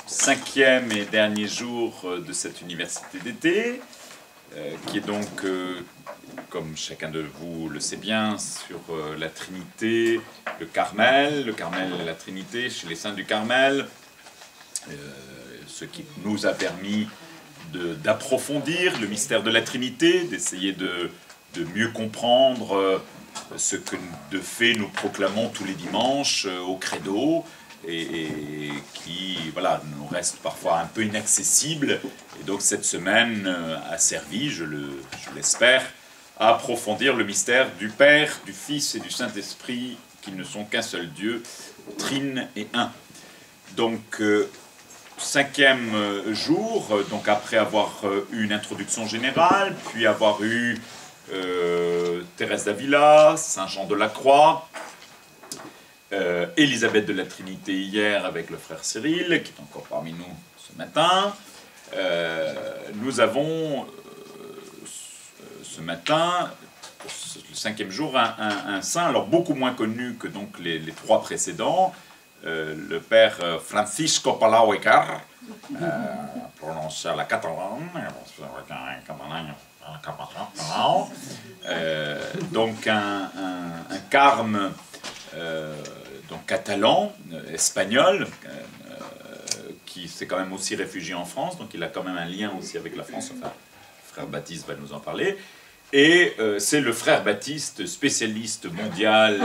Cinquième et dernier jour de cette université d'été, qui est donc, comme chacun de vous le sait bien, sur la Trinité, le Carmel et la Trinité chez les Saints du Carmel, ce qui nous a permis d'approfondir le mystère de la Trinité, d'essayer de mieux comprendre ce que de fait nous proclamons tous les dimanches au Credo, et qui voilà, nous reste parfois un peu inaccessible. Et donc cette semaine a servi, je l'espère, à approfondir le mystère du Père, du Fils et du Saint-Esprit, qui ne sont qu'un seul Dieu, trine et un. Donc cinquième jour, donc après avoir eu une introduction générale, puis avoir eu Thérèse d'Avila, Saint Jean de la Croix, Élisabeth de la Trinité hier avec le frère Cyril, qui est encore parmi nous ce matin. Nous avons ce matin, le cinquième jour, un saint, alors beaucoup moins connu que donc les trois précédents, le père Francisco Palau Ekar, prononcé à la catalane, donc un carme donc catalan, espagnol, qui s'est quand même aussi réfugié en France, donc il a quand même un lien aussi avec la France, enfin, le frère Baptiste va nous en parler. Et c'est le frère Baptiste, spécialiste mondial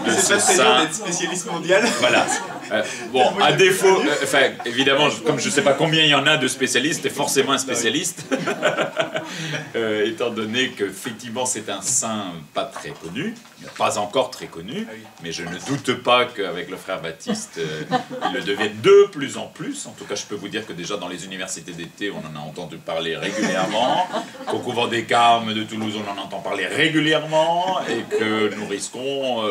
de ce saint. D'être spécialiste mondial. Voilà. Bon, à défaut, enfin, évidemment, comme je ne sais pas combien il y en a de spécialistes, c'est forcément un spécialiste, étant donné qu'effectivement c'est un saint pas très connu, pas encore très connu, mais je ne doute pas qu'avec le frère Baptiste, il le devienne de plus en plus. En tout cas, je peux vous dire que déjà dans les universités d'été, on en a entendu parler régulièrement, qu'au couvent des Carmes de Toulouse, on en entend parler régulièrement, et que nous risquons,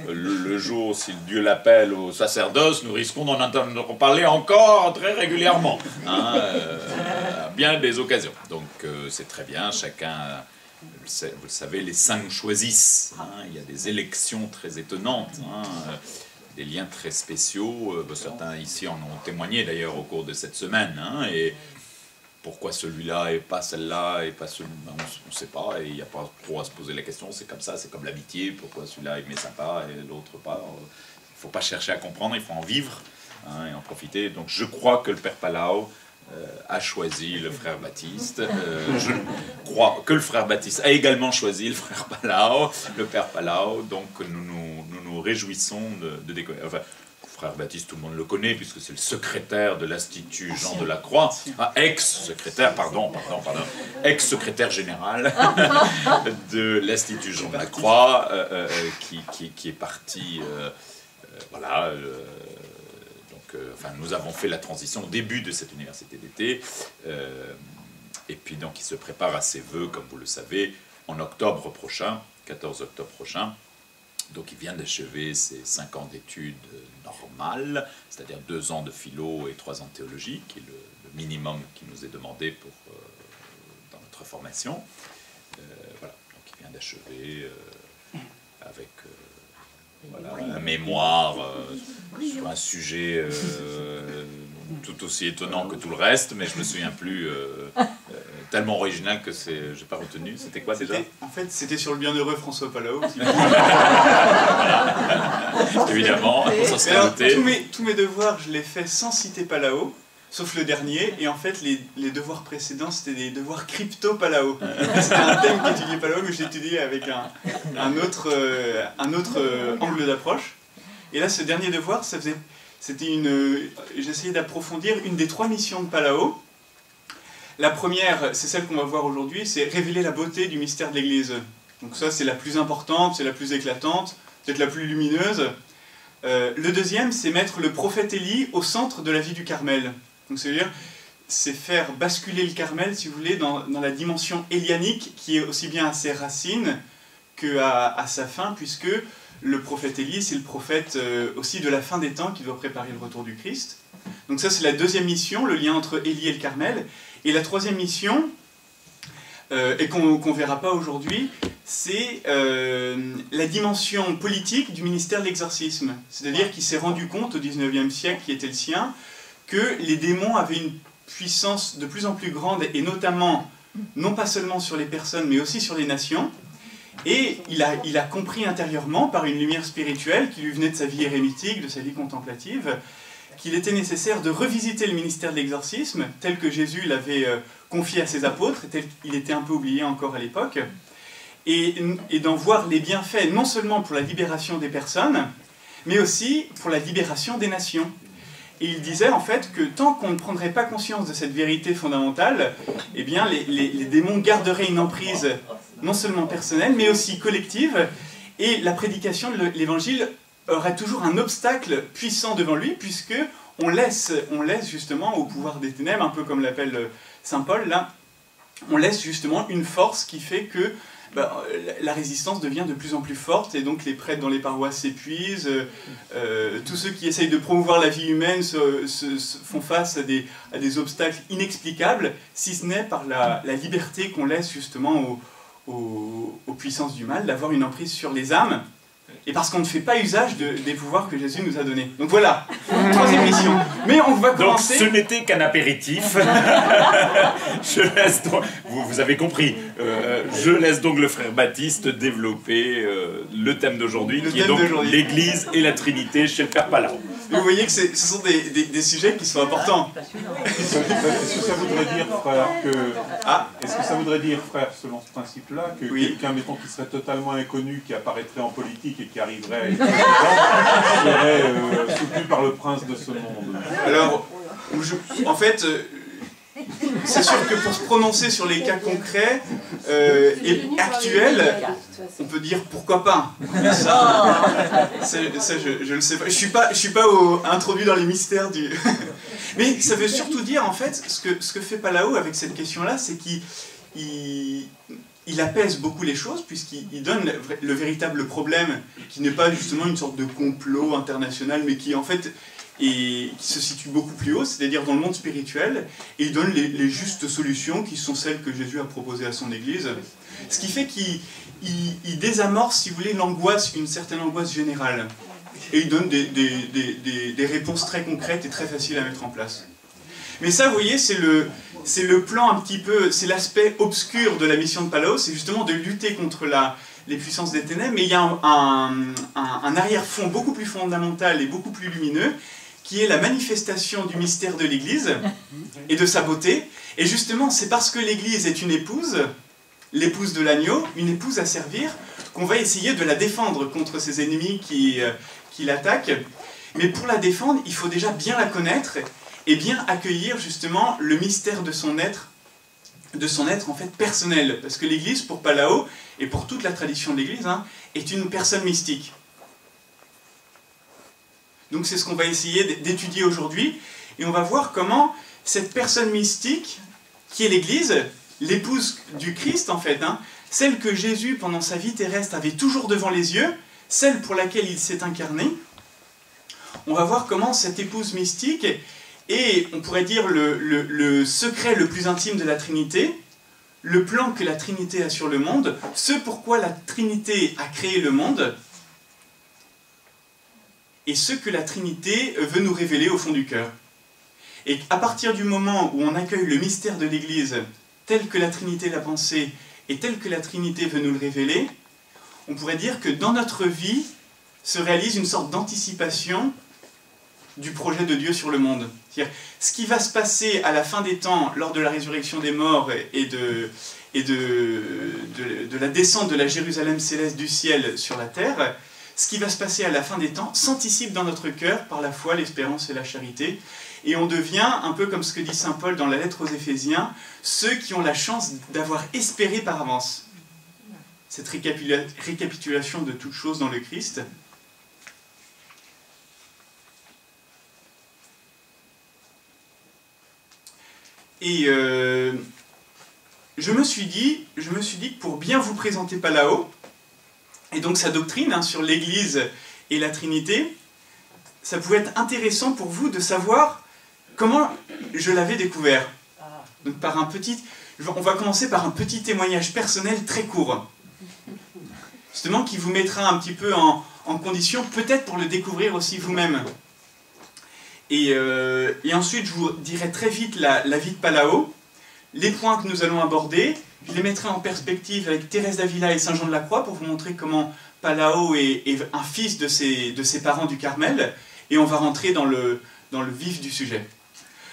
le jour, si Dieu l'appelle au sacerdoce, nous risquons d'en entendre parler encore très régulièrement, hein, à bien des occasions. Donc c'est très bien, chacun, vous le savez, les saints nous choisissent, hein, il y a des élections très étonnantes, hein, des liens très spéciaux, certains ici en ont témoigné d'ailleurs au cours de cette semaine, hein, et pourquoi celui-là et pas celle-là et pas celui-là, on ne sait pas, et il n'y a pas trop à se poser la question, c'est comme ça, c'est comme l'amitié, pourquoi celui-là il m'est sympa et l'autre pas. Il ne faut pas chercher à comprendre, il faut en vivre, hein, et en profiter. Donc je crois que le Père Palau a choisi le frère Baptiste. Je crois que le frère Baptiste a également choisi le frère Palau, le Père Palau. Donc nous réjouissons de découvrir. Enfin, le frère Baptiste, tout le monde le connaît, puisque c'est le secrétaire de l'Institut Jean de la Croix, ex-secrétaire, ex-secrétaire général de l'Institut Jean de la Croix, qui est parti... voilà, donc enfin, nous avons fait la transition au début de cette université d'été, et puis donc il se prépare à ses vœux, comme vous le savez, en octobre prochain, 14 octobre prochain. Donc il vient d'achever ses 5 ans d'études normales, c'est-à-dire 2 ans de philo et 3 ans de théologie, qui est le minimum qui nous est demandé dans notre formation. Voilà, donc il vient d'achever avec... voilà, un mémoire sur un sujet tout aussi étonnant que tout le reste, mais je me souviens plus, tellement original que j'ai pas retenu. C'était quoi déjà? En fait, c'était sur le bienheureux François Palau. Évidemment, on s'en alors, tous mes devoirs, je les fais sans citer Palau, sauf le dernier, et en fait, les devoirs précédents, c'était des devoirs crypto-Palau. C'était un thème qu'étudiait Palau, que j'ai étudié avec un autre angle d'approche. Et là, ce dernier devoir, j'essayais d'approfondir une des 3 missions de Palau. La première, c'est celle qu'on va voir aujourd'hui, c'est révéler la beauté du mystère de l'Église. Donc ça, c'est la plus importante, c'est la plus éclatante, peut-être la plus lumineuse. Le deuxième, c'est mettre le prophète Élie au centre de la vie du Carmel. Donc c'est-à-dire, c'est faire basculer le Carmel, si vous voulez, dans la dimension élianique, qui est aussi bien à ses racines qu'à sa fin, puisque le prophète Élie, c'est le prophète aussi de la fin des temps qui doit préparer le retour du Christ. Donc ça, c'est la deuxième mission, le lien entre Élie et le Carmel. Et la troisième mission, et qu'on verra pas aujourd'hui, c'est la dimension politique du ministère de l'exorcisme. C'est-à-dire qu'il s'est rendu compte au XIXe siècle, qui était le sien, que les démons avaient une puissance de plus en plus grande, et notamment, non pas seulement sur les personnes, mais aussi sur les nations. Et il a compris intérieurement, par une lumière spirituelle qui lui venait de sa vie érémitique, de sa vie contemplative, qu'il était nécessaire de revisiter le ministère de l'exorcisme, tel que Jésus l'avait confié à ses apôtres, tel qu'il était un peu oublié encore à l'époque, et d'en voir les bienfaits, non seulement pour la libération des personnes, mais aussi pour la libération des nations. Et il disait en fait que tant qu'on ne prendrait pas conscience de cette vérité fondamentale, eh bien les démons garderaient une emprise non seulement personnelle, mais aussi collective, et la prédication de l'évangile aurait toujours un obstacle puissant devant lui, puisque on laisse justement au pouvoir des ténèbres, un peu comme l'appelle saint Paul, là, on laisse justement une force qui fait que la résistance devient de plus en plus forte, et donc les prêtres dans les paroisses s'épuisent, tous ceux qui essayent de promouvoir la vie humaine font face à des obstacles inexplicables, si ce n'est par la liberté qu'on laisse justement aux puissances du mal d'avoir une emprise sur les âmes, et parce qu'on ne fait pas usage des pouvoirs que Jésus nous a donnés. Donc voilà, troisième mission. Mais on va commencer... Donc ce n'était qu'un apéritif. Je laisse donc... Vous avez compris. Je laisse donc le frère Baptiste développer le thème d'aujourd'hui, qui est donc l'Église et la Trinité chez le Père Palao. Vous voyez que ce sont des sujets qui sont importants. Est-ce que ça voudrait dire, frère, est-ce que ça voudrait dire, frère, selon ce principe-là, que quelqu'un, mettons, qui serait totalement inconnu, qui apparaîtrait en politique et qui arriverait à être président, serait soutenu par le prince de ce monde? Alors, en fait, c'est sûr que pour se prononcer sur les cas concrets et actuels, on peut dire pourquoi pas. Ça je le sais pas. Je suis pas introduit dans les mystères du... Mais ça veut surtout dire, en fait, ce que fait Palao avec cette question-là, c'est qu'il apaise beaucoup les choses, puisqu'il donne le véritable problème, qui n'est pas justement une sorte de complot international, mais qui en fait... et qui se situe beaucoup plus haut, c'est-à-dire dans le monde spirituel, et il donne les justes solutions qui sont celles que Jésus a proposées à son Église, ce qui fait qu'il désamorce, si vous voulez, une certaine angoisse générale, et il donne des réponses très concrètes et très faciles à mettre en place. Mais ça, vous voyez, c'est le plan un petit peu, c'est l'aspect obscur de la mission de Palao, c'est justement de lutter contre les puissances des ténèbres, mais il y a un arrière-fond beaucoup plus fondamental et beaucoup plus lumineux, qui est la manifestation du mystère de l'Église et de sa beauté. Et justement, c'est parce que l'Église est une épouse, l'épouse de l'agneau, une épouse à servir, qu'on va essayer de la défendre contre ses ennemis qui l'attaquent. Mais pour la défendre, il faut déjà bien la connaître et bien accueillir justement le mystère de son être en fait personnel. Parce que l'Église, pour Palao, et pour toute la tradition de l'Église, est une personne mystique. Donc c'est ce qu'on va essayer d'étudier aujourd'hui, et on va voir comment cette personne mystique, qui est l'Église, l'épouse du Christ en fait, celle que Jésus pendant sa vie terrestre avait toujours devant les yeux, celle pour laquelle il s'est incarné, on va voir comment cette épouse mystique est, on pourrait dire, le secret le plus intime de la Trinité, le plan que la Trinité a sur le monde, ce pourquoi la Trinité a créé le monde, et ce que la Trinité veut nous révéler au fond du cœur. Et à partir du moment où on accueille le mystère de l'Église tel que la Trinité l'a pensé et tel que la Trinité veut nous le révéler, on pourrait dire que dans notre vie se réalise une sorte d'anticipation du projet de Dieu sur le monde. C'est-à-dire, ce qui va se passer à la fin des temps, lors de la résurrection des morts et de la descente de la Jérusalem céleste du ciel sur la terre, ce qui va se passer à la fin des temps s'anticipe dans notre cœur par la foi, l'espérance et la charité. Et on devient, un peu comme ce que dit saint Paul dans la lettre aux Éphésiens, ceux qui ont la chance d'avoir espéré par avance. Cette récapitulation de toutes choses dans le Christ. Et je me suis dit que pour bien vous présenter Palao, et donc sa doctrine sur l'Église et la Trinité, ça pouvait être intéressant pour vous de savoir comment je l'avais découvert. Donc par on va commencer par un petit témoignage personnel très court, justement qui vous mettra un petit peu en condition, peut-être pour le découvrir aussi vous-même. Et ensuite, je vous dirai très vite la vie de Palao, les points que nous allons aborder. Je les mettrai en perspective avec Thérèse d'Avila et Saint Jean de la Croix pour vous montrer comment Palao est un fils de ses parents du Carmel. Et on va rentrer dans le vif du sujet.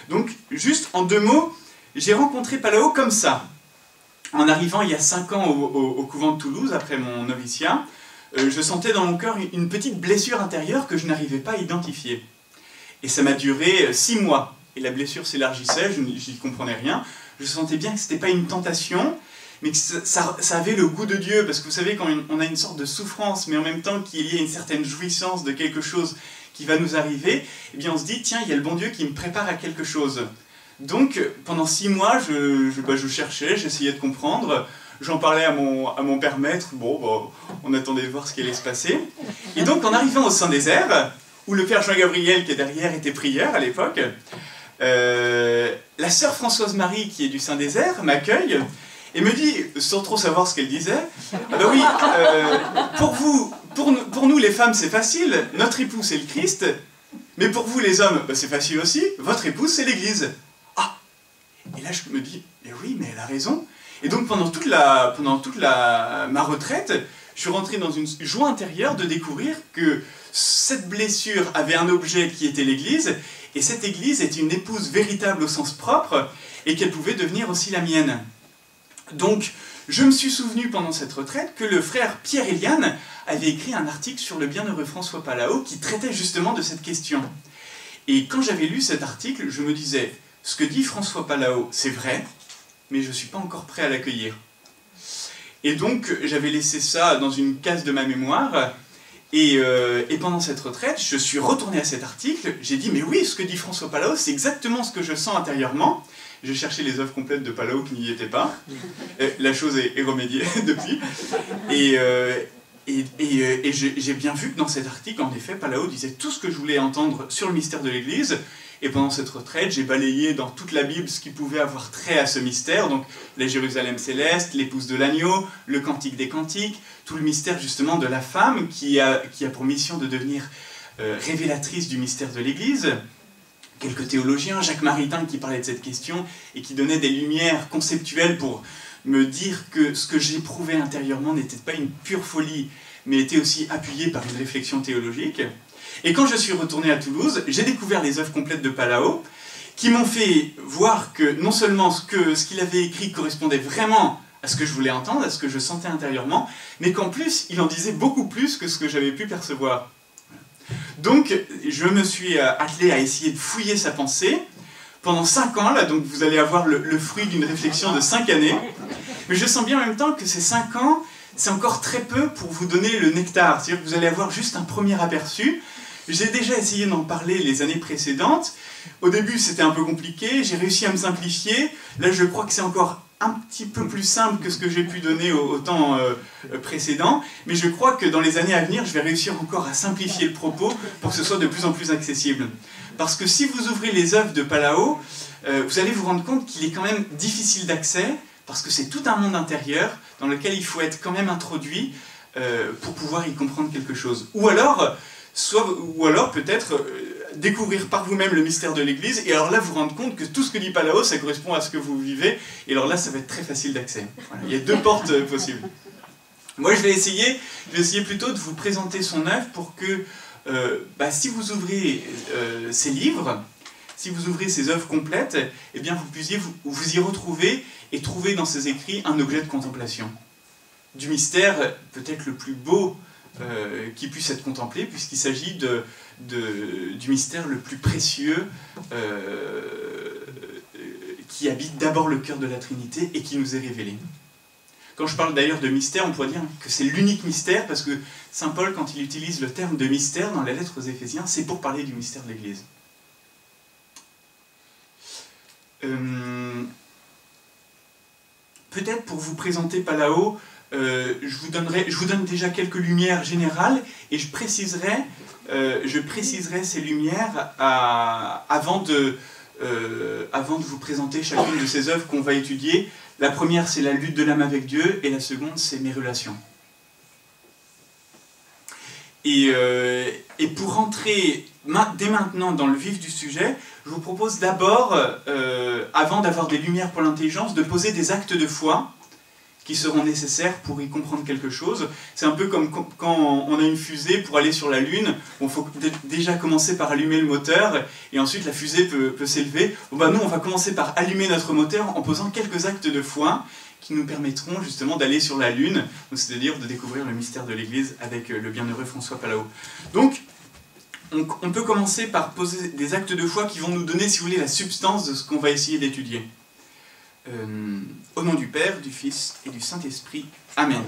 Donc, juste en 2 mots, j'ai rencontré Palao comme ça. En arrivant il y a 5 ans au couvent de Toulouse, après mon noviciat, je sentais dans mon cœur une petite blessure intérieure que je n'arrivais pas à identifier. Et ça m'a duré 6 mois. Et la blessure s'élargissait, je n'y comprenais rien. Je sentais bien que ce n'était pas une tentation, mais que ça avait le goût de Dieu. Parce que vous savez, quand on a une sorte de souffrance, mais en même temps qu'il y a une certaine jouissance de quelque chose qui va nous arriver, eh bien on se dit, tiens, il y a le bon Dieu qui me prépare à quelque chose. Donc, pendant 6 mois, je cherchais, j'essayais de comprendre. J'en parlais à mon père maître. Bon, on attendait de voir ce qui allait se passer. Et donc, en arrivant au Saint-Désert, où le père Jean-Gabriel, qui est derrière, était prieur à l'époque, la sœur Françoise-Marie, qui est du Saint-Désert, m'accueille et me dit, sans trop savoir ce qu'elle disait, « Ah ben oui, pour nous les femmes c'est facile, notre époux c'est le Christ, mais pour vous les hommes, ben, c'est facile aussi, votre épouse c'est l'Église. » Ah. Et là je me dis, mais oui, mais elle a raison. Et donc pendant toute ma retraite, je suis rentré dans une joie intérieure de découvrir que cette blessure avait un objet qui était l'Église, et cette Église était une épouse véritable au sens propre, et qu'elle pouvait devenir aussi la mienne. Donc, je me suis souvenu pendant cette retraite que le frère Pierre Eliane avait écrit un article sur le bienheureux François Palao qui traitait justement de cette question. Et quand j'avais lu cet article, je me disais, ce que dit François Palao, c'est vrai, mais je ne suis pas encore prêt à l'accueillir. Et donc, j'avais laissé ça dans une case de ma mémoire. Et pendant cette retraite, je suis retourné à cet article, j'ai dit, mais oui, ce que dit François Palao, c'est exactement ce que je sens intérieurement. J'ai cherché les œuvres complètes de Palao qui n'y étaient pas. La chose est remédiée depuis. Et j'ai bien vu que dans cet article, en effet, Palao disait tout ce que je voulais entendre sur le mystère de l'Église. Et pendant cette retraite, j'ai balayé dans toute la Bible ce qui pouvait avoir trait à ce mystère. Donc, la Jérusalem céleste, l'épouse de l'agneau, le cantique des cantiques, tout le mystère justement de la femme qui a pour mission de devenir révélatrice du mystère de l'Église. Quelques théologiens, Jacques Maritain qui parlait de cette question et qui donnait des lumières conceptuelles pour me dire que ce que j'éprouvais intérieurement n'était pas une pure folie, mais était aussi appuyé par une réflexion théologique. Et quand je suis retourné à Toulouse, j'ai découvert les œuvres complètes de Palao, qui m'ont fait voir que non seulement ce qu'il avait écrit correspondait vraiment à ce que je voulais entendre, à ce que je sentais intérieurement, mais qu'en plus, il en disait beaucoup plus que ce que j'avais pu percevoir. Donc, je me suis attelé à essayer de fouiller sa pensée. Pendant 5 ans, là, donc vous allez avoir le fruit d'une réflexion de 5 années. Mais je sens bien en même temps que ces 5 ans, c'est encore très peu pour vous donner le nectar. C'est-à-dire que vous allez avoir juste un premier aperçu. J'ai déjà essayé d'en parler les années précédentes. Au début, c'était un peu compliqué. J'ai réussi à me simplifier. Là, je crois que c'est encore un petit peu plus simple que ce que j'ai pu donner au temps précédent. Mais je crois que dans les années à venir, je vais réussir encore à simplifier le propos pour que ce soit de plus en plus accessible. Parce que si vous ouvrez les œuvres de Palao, vous allez vous rendre compte qu'il est quand même difficile d'accès, parce que c'est tout un monde intérieur dans lequel il faut être quand même introduit pour pouvoir y comprendre quelque chose. Ou alors peut-être découvrir par vous-même le mystère de l'Église, et alors là vous rendre compte que tout ce que dit Palao, ça correspond à ce que vous vivez, et alors là ça va être très facile d'accès. Voilà, il y a 2 portes possibles. Moi je vais essayer plutôt de vous présenter son œuvre pour que, si vous ouvrez ses livres, si vous ouvrez ses œuvres complètes, eh bien vous puissiez vous y retrouver et trouver dans ses écrits un objet de contemplation. Du mystère peut-être le plus beau qui puisse être contemplé, puisqu'il s'agit du mystère le plus précieux qui habite d'abord le cœur de la Trinité et qui nous est révélé. Quand je parle d'ailleurs de mystère, on pourrait dire que c'est l'unique mystère, parce que saint Paul, quand il utilise le terme de mystère dans la lettre aux Éphésiens, c'est pour parler du mystère de l'Église. Peut-être pour vous présenter Palao, je vous donne déjà quelques lumières générales, et je préciserai ces lumières avant de vous présenter chacune de ces œuvres qu'on va étudier La première, c'est la lutte de l'âme avec Dieu, et la seconde, c'est mes relations. Et pour rentrer dès maintenant dans le vif du sujet, je vous propose d'abord, avant d'avoir des lumières pour l'intelligence, de poser des actes de foi qui seront nécessaires pour y comprendre quelque chose. C'est un peu comme quand on a une fusée pour aller sur la Lune, il faut déjà commencer par allumer le moteur, et ensuite la fusée peut s'élever. Bon, bah, nous, on va commencer par allumer notre moteur en posant quelques actes de foi qui nous permettront justement d'aller sur la Lune, c'est-à-dire de découvrir le mystère de l'Église avec le bienheureux François Pallaot. Donc, on peut commencer par poser des actes de foi qui vont nous donner, si vous voulez, la substance de ce qu'on va essayer d'étudier. Au nom du Père, du Fils et du Saint-Esprit. Amen.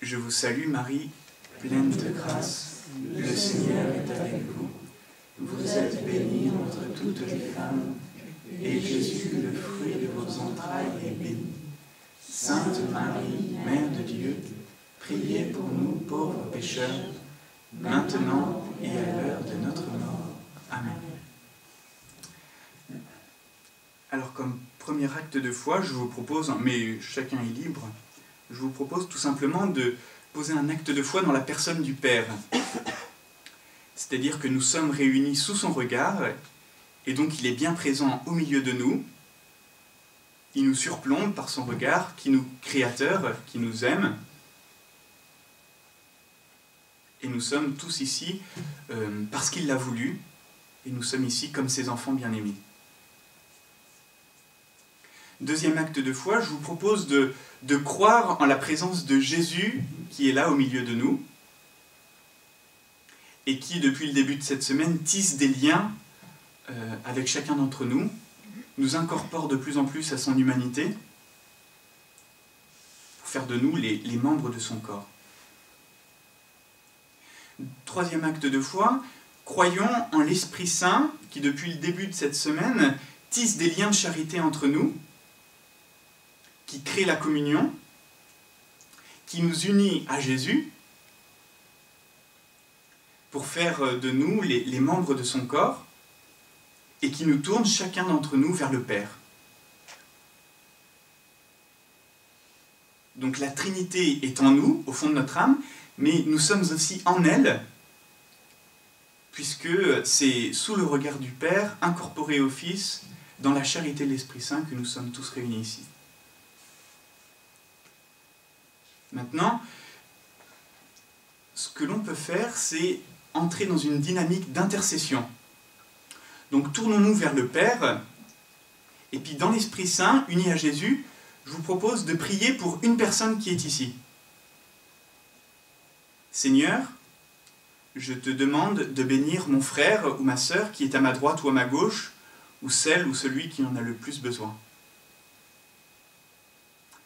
Je vous salue Marie, pleine de grâce, le Seigneur est avec vous. Vous êtes bénie entre toutes les femmes, et Jésus, le fruit de vos entrailles, est béni. Sainte Marie, Mère de Dieu, priez pour nous pauvres pécheurs, maintenant et à l'heure de notre mort. Amen. Alors, comme premier acte de foi, je vous propose, mais chacun est libre, je vous propose tout simplement de poser un acte de foi dans la personne du Père. C'est-à-dire que nous sommes réunis sous son regard, et donc il est bien présent au milieu de nous. Il nous surplombe par son regard, qui nous créateur, qui nous aime. Et nous sommes tous ici parce qu'il l'a voulu, et nous sommes ici comme ses enfants bien-aimés. Deuxième acte de foi, je vous propose de croire en la présence de Jésus qui est là au milieu de nous et qui, depuis le début de cette semaine, tisse des liens avec chacun d'entre nous, nous incorpore de plus en plus à son humanité pour faire de nous les membres de son corps. Troisième acte de foi, croyons en l'Esprit Saint qui, depuis le début de cette semaine, tisse des liens de charité entre nous, qui crée la communion, qui nous unit à Jésus pour faire de nous les membres de son corps et qui nous tourne chacun d'entre nous vers le Père. Donc la Trinité est en nous, au fond de notre âme, mais nous sommes aussi en elle, puisque c'est sous le regard du Père, incorporé au Fils, dans la charité de l'Esprit Saint, que nous sommes tous réunis ici. Maintenant, ce que l'on peut faire, c'est entrer dans une dynamique d'intercession. Donc tournons-nous vers le Père, et puis dans l'Esprit Saint, uni à Jésus, je vous propose de prier pour une personne qui est ici. Seigneur, je te demande de bénir mon frère ou ma sœur qui est à ma droite ou à ma gauche, ou celle ou celui qui en a le plus besoin.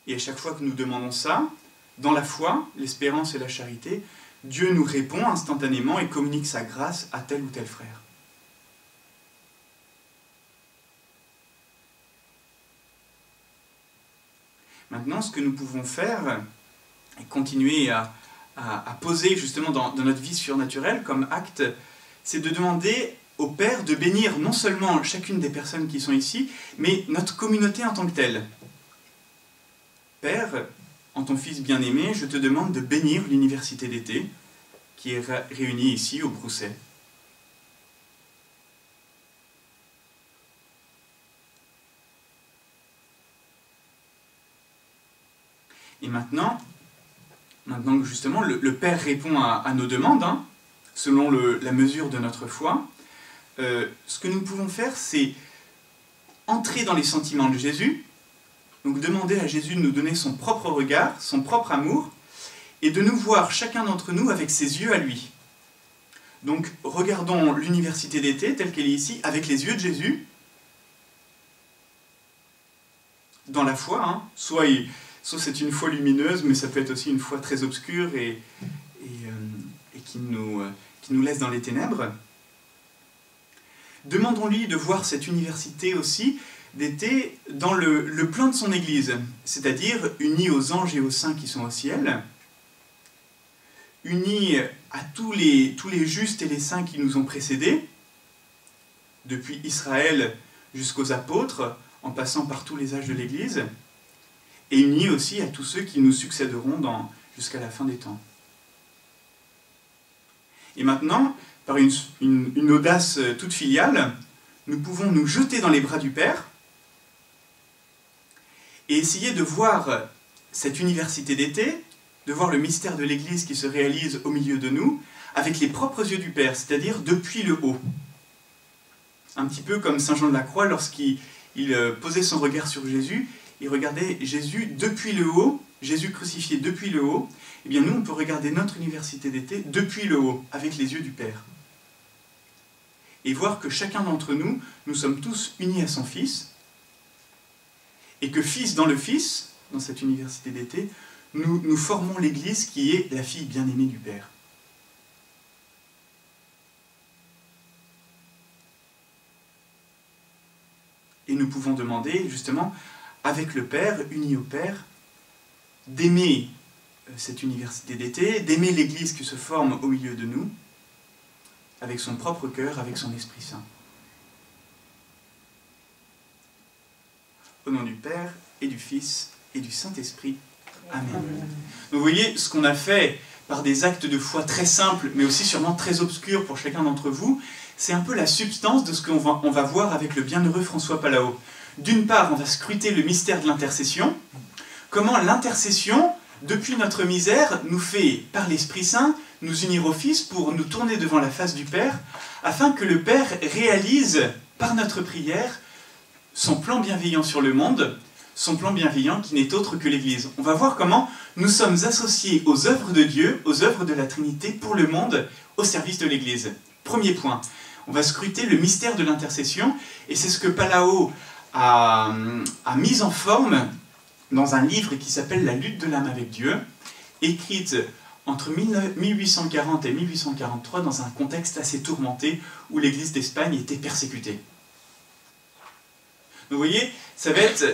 Et à chaque fois que nous demandons ça, dans la foi, l'espérance et la charité, Dieu nous répond instantanément et communique sa grâce à tel ou tel frère. Maintenant, ce que nous pouvons faire, et continuer à poser justement dans notre vie surnaturelle comme acte, c'est de demander au Père de bénir non seulement chacune des personnes qui sont ici, mais notre communauté en tant que telle. Père, en ton Fils bien-aimé, je te demande de bénir l'université d'été qui est réunie ici au Brousset. Et maintenant que justement le Père répond à nos demandes, selon la mesure de notre foi, ce que nous pouvons faire, c'est entrer dans les sentiments de Jésus, donc demander à Jésus de nous donner son propre regard, son propre amour, et de nous voir chacun d'entre nous avec ses yeux à lui. Donc regardons l'université d'été telle qu'elle est ici, avec les yeux de Jésus, dans la foi, soit c'est une foi lumineuse, mais ça peut être aussi une foi très obscure et qui nous laisse dans les ténèbres. Demandons-lui de voir cette université aussi d'été dans le plan de son Église, c'est-à-dire unie aux anges et aux saints qui sont au ciel, unie à tous les justes et les saints qui nous ont précédés, depuis Israël jusqu'aux apôtres, en passant par tous les âges de l'Église, et unie aussi à tous ceux qui nous succéderont jusqu'à la fin des temps. Et maintenant, par une audace toute filiale, nous pouvons nous jeter dans les bras du Père et essayer de voir cette université d'été, de voir le mystère de l'Église qui se réalise au milieu de nous, avec les propres yeux du Père, c'est-à-dire depuis le haut. Un petit peu comme Saint Jean de la Croix, lorsqu'il posait son regard sur Jésus, il regardait Jésus depuis le haut, Jésus crucifié depuis le haut. Eh bien nous, on peut regarder notre université d'été depuis le haut, avec les yeux du Père. Et voir que chacun d'entre nous, nous sommes tous unis à son Fils, et que Fils dans le Fils, dans cette université d'été, nous formons l'Église qui est la fille bien-aimée du Père. Et nous pouvons demander, justement, avec le Père, unis au Père, d'aimer cette université d'été, d'aimer l'Église qui se forme au milieu de nous, avec son propre cœur, avec son Esprit Saint. Au nom du Père, et du Fils, et du Saint-Esprit. Amen. Donc vous voyez, ce qu'on a fait par des actes de foi très simples, mais aussi sûrement très obscurs pour chacun d'entre vous, c'est un peu la substance de ce qu'on va voir avec le bienheureux François Pallaot. D'une part, on va scruter le mystère de l'intercession, comment l'intercession, depuis notre misère, nous fait, par l'Esprit Saint, nous unir au Fils pour nous tourner devant la face du Père, afin que le Père réalise, par notre prière, son plan bienveillant sur le monde, son plan bienveillant qui n'est autre que l'Église. On va voir comment nous sommes associés aux œuvres de Dieu, aux œuvres de la Trinité pour le monde, au service de l'Église. Premier point, on va scruter le mystère de l'intercession, et c'est ce que Pallaot a mis en forme dans un livre qui s'appelle « La lutte de l'âme avec Dieu », écrite entre 1840 et 1843 dans un contexte assez tourmenté où l'Église d'Espagne était persécutée. Vous voyez, ça va être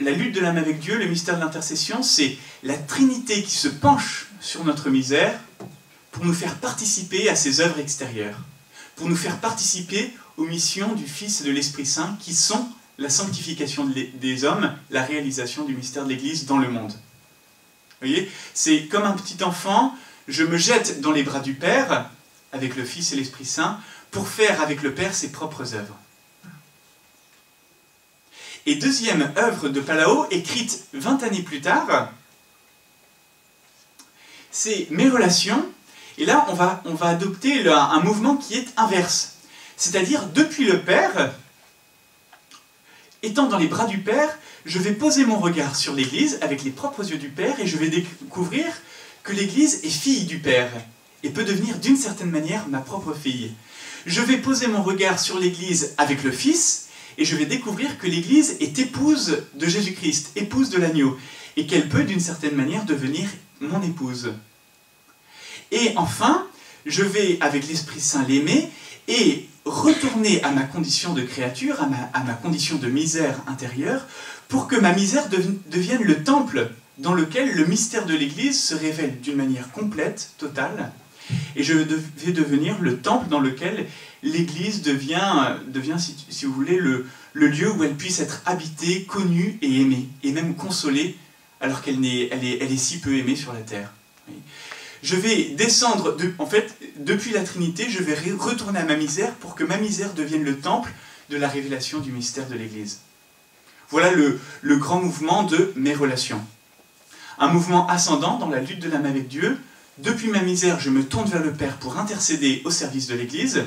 la lutte de l'âme avec Dieu, le mystère de l'intercession, c'est la Trinité qui se penche sur notre misère pour nous faire participer à ses œuvres extérieures, pour nous faire participer aux missions du Fils et de l'Esprit Saint qui sont la sanctification des hommes, la réalisation du mystère de l'Église dans le monde. Vous voyez, c'est comme un petit enfant, je me jette dans les bras du Père, avec le Fils et l'Esprit Saint, pour faire avec le Père ses propres œuvres. Et deuxième œuvre de Pallaot, écrite 20 années plus tard, c'est Mes relations. Et là, on va adopter un mouvement qui est inverse. C'est-à-dire, depuis le Père, étant dans les bras du Père, je vais poser mon regard sur l'Église avec les propres yeux du Père et je vais découvrir que l'Église est fille du Père et peut devenir d'une certaine manière ma propre fille. Je vais poser mon regard sur l'Église avec le Fils et je vais découvrir que l'Église est épouse de Jésus-Christ, épouse de l'agneau, et qu'elle peut d'une certaine manière devenir mon épouse. Et enfin, je vais avec l'Esprit Saint l'aimer et retourner à ma condition de créature, à ma condition de misère intérieure, pour que ma misère devienne le temple dans lequel le mystère de l'Église se révèle d'une manière complète, totale, et je vais devenir le temple dans lequel l'Église devient si vous voulez, le lieu où elle puisse être habitée, connue et aimée, et même consolée, alors qu'elle est si peu aimée sur la terre. Je vais descendre, en fait, depuis la Trinité, je vais retourner à ma misère pour que ma misère devienne le temple de la révélation du mystère de l'Église. Voilà le grand mouvement de Mes relations. Un mouvement ascendant dans la lutte de l'âme avec Dieu. Depuis ma misère, je me tourne vers le Père pour intercéder au service de l'Église.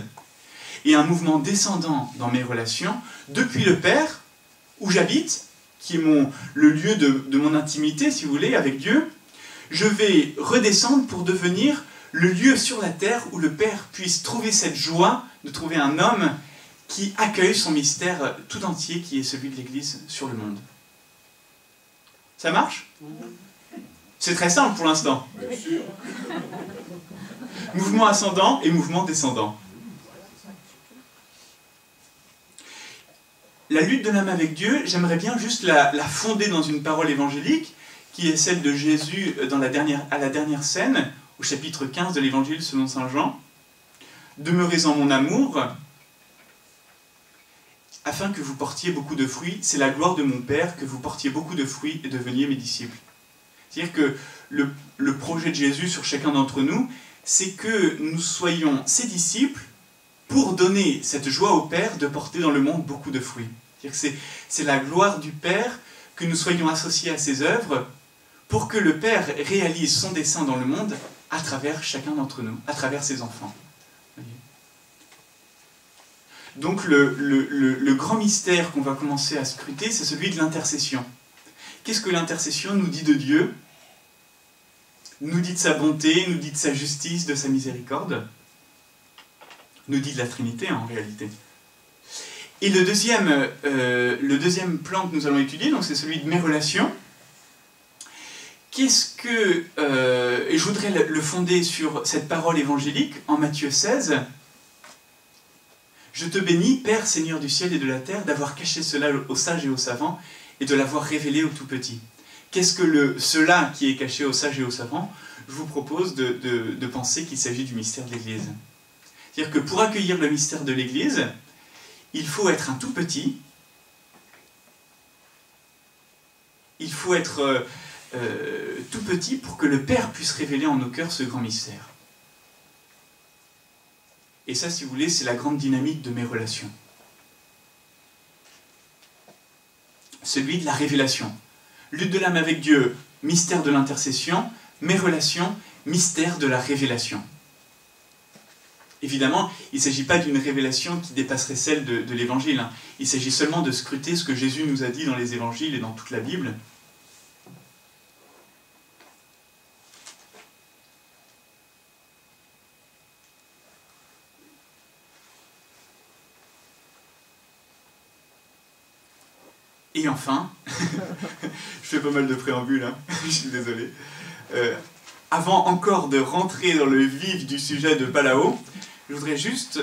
Et un mouvement descendant dans mes relations. Depuis le Père, où j'habite, qui est le lieu de mon intimité, si vous voulez, avec Dieu, je vais redescendre pour devenir le lieu sur la terre où le Père puisse trouver cette joie de trouver un homme qui accueille son mystère tout entier, qui est celui de l'Église sur le monde. Ça marche ? C'est très simple pour l'instant. Mouvement ascendant et mouvement descendant. La lutte de l'âme avec Dieu, j'aimerais bien juste la fonder dans une parole évangélique, qui est celle de Jésus à la dernière scène, au chapitre 15 de l'Évangile selon saint Jean. « Demeurez en mon amour ». afin que vous portiez beaucoup de fruits. C'est la gloire de mon Père, que vous portiez beaucoup de fruits et deveniez mes disciples. C'est-à-dire que le projet de Jésus sur chacun d'entre nous, c'est que nous soyons ses disciples pour donner cette joie au Père de porter dans le monde beaucoup de fruits. C'est-à-dire que c'est la gloire du Père que nous soyons associés à ses œuvres pour que le Père réalise son dessein dans le monde à travers chacun d'entre nous, à travers ses enfants. Donc le grand mystère qu'on va commencer à scruter, c'est celui de l'intercession. Qu'est-ce que l'intercession nous dit de Dieu? Nous dit de sa bonté, nous dit de sa justice, de sa miséricorde, nous dit de la Trinité en réalité. Et le deuxième plan que nous allons étudier, c'est celui de mes relations. Qu'est-ce que... et je voudrais le fonder sur cette parole évangélique en Matthieu 16. « Je te bénis, Père, Seigneur du ciel et de la terre, d'avoir caché cela aux sages et aux savants, et de l'avoir révélé aux tout-petits. » Qu'est-ce que cela qui est caché aux sages et aux savants? Je vous propose de penser qu'il s'agit du mystère de l'Église. C'est-à-dire que pour accueillir le mystère de l'Église, il faut être un tout-petit, il faut être tout petit pour que le Père puisse révéler en nos cœurs ce grand mystère. Et ça, si vous voulez, c'est la grande dynamique de mes relations. Celui de la révélation. Lutte de l'âme avec Dieu, mystère de l'intercession. Mes relations, mystère de la révélation. Évidemment, il ne s'agit pas d'une révélation qui dépasserait celle de l'Évangile. Il s'agit seulement de scruter ce que Jésus nous a dit dans les Évangiles et dans toute la Bible. Et enfin, je fais pas mal de préambules, hein, je suis désolé. Avant encore de rentrer dans le vif du sujet de Palao, je voudrais juste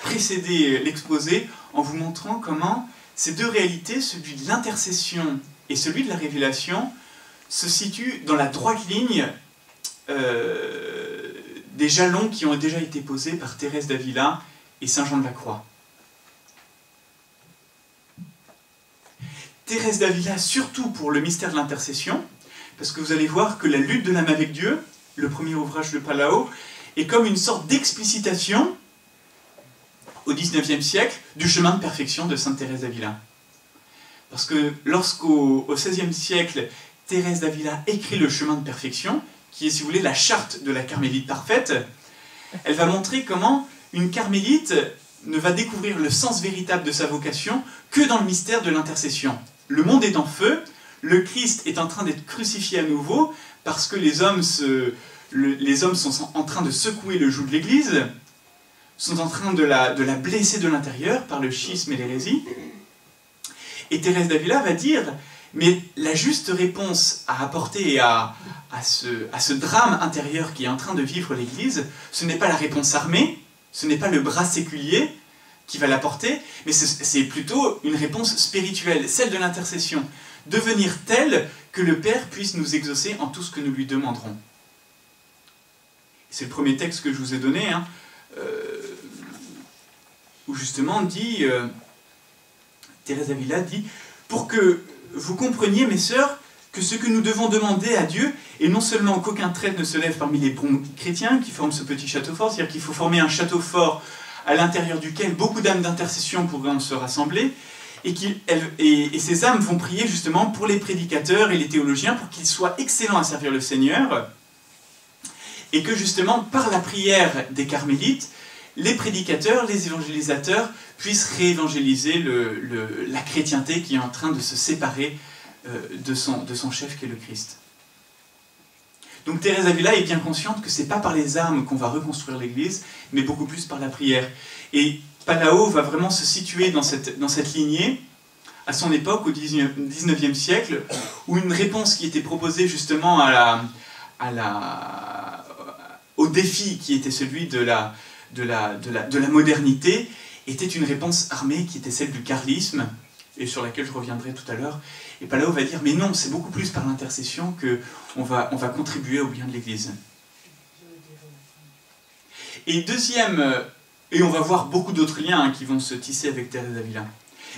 précéder l'exposé en vous montrant comment ces deux réalités, celui de l'intercession et celui de la révélation, se situent dans la droite ligne des jalons qui ont déjà été posés par Thérèse d'Avila et Saint Jean de la Croix. Thérèse d'Avila, surtout pour le mystère de l'intercession, parce que vous allez voir que la lutte de l'âme avec Dieu, le premier ouvrage de Palao, est comme une sorte d'explicitation, au XIXe siècle, du chemin de perfection de Sainte Thérèse d'Avila. Parce que lorsqu'au XVIe siècle, Thérèse d'Avila écrit le chemin de perfection, qui est, si vous voulez, la charte de la carmélite parfaite, elle va montrer comment une carmélite ne va découvrir le sens véritable de sa vocation que dans le mystère de l'intercession. Le monde est en feu, le Christ est en train d'être crucifié à nouveau, parce que les hommes sont en train de secouer le joug de l'Église, sont en train de la blesser de l'intérieur par le schisme et l'hérésie. Et Thérèse d'Avila va dire, mais la juste réponse à apporter à ce drame intérieur qui est en train de vivre l'Église, ce n'est pas la réponse armée, ce n'est pas le bras séculier qui va l'apporter, mais c'est plutôt une réponse spirituelle, celle de l'intercession. Devenir telle que le Père puisse nous exaucer en tout ce que nous lui demanderons. C'est le premier texte que je vous ai donné, hein, où justement dit, Thérèse d'Avila dit, pour que vous compreniez, mes sœurs, que ce que nous devons demander à Dieu, et non seulement qu'aucun trait ne se lève parmi les bons chrétiens qui forment ce petit château fort, c'est-à-dire qu'il faut former un château fort à l'intérieur duquel beaucoup d'âmes d'intercession pourront se rassembler, et ces âmes vont prier justement pour les prédicateurs et les théologiens pour qu'ils soient excellents à servir le Seigneur, et que justement, par la prière des carmélites, les prédicateurs, les évangélisateurs puissent réévangéliser la chrétienté qui est en train de se séparer de son chef qui est le Christ. Donc Thérèse d'Avila est bien consciente que ce n'est pas par les armes qu'on va reconstruire l'Église, mais beaucoup plus par la prière. Et Palao va vraiment se situer dans cette lignée, à son époque, au XIXe siècle, où une réponse qui était proposée justement au défi qui était celui de la modernité, était une réponse armée qui était celle du carlisme, et sur laquelle je reviendrai tout à l'heure. Et Palao va dire, mais non, c'est beaucoup plus par l'intercession qu'on va contribuer au bien de l'Église. Et deuxième, et on va voir beaucoup d'autres liens qui vont se tisser avec Thérèse d'Avila.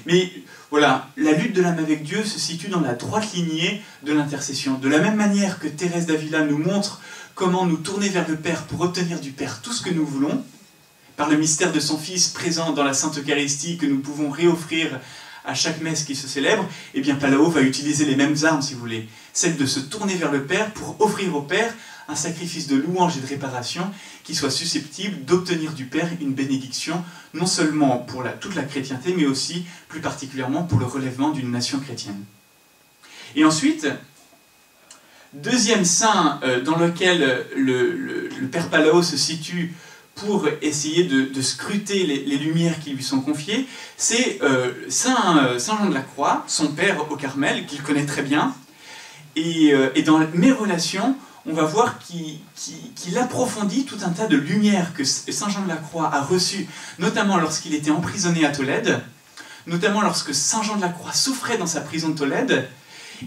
Mais voilà, la lutte de l'âme avec Dieu se situe dans la droite lignée de l'intercession. De la même manière que Thérèse d'Avila nous montre comment nous tourner vers le Père pour obtenir du Père tout ce que nous voulons, par le mystère de son Fils présent dans la Sainte Eucharistie que nous pouvons réoffrir à chaque messe qui se célèbre, eh bien Palao va utiliser les mêmes armes, si vous voulez, celle de se tourner vers le Père pour offrir au Père un sacrifice de louange et de réparation qui soit susceptible d'obtenir du Père une bénédiction, non seulement pour toute la chrétienté, mais aussi, plus particulièrement, pour le relèvement d'une nation chrétienne. Et ensuite, deuxième saint dans lequel le Père Palao se situe pour essayer de scruter les lumières qui lui sont confiées, c'est Saint Jean de la Croix, son père au Carmel, qu'il connaît très bien. Et dans mes relations, on va voir qu'il approfondit tout un tas de lumières que Saint Jean de la Croix a reçues, notamment lorsqu'il était emprisonné à Tolède, notamment lorsque Saint Jean de la Croix souffrait dans sa prison de Tolède,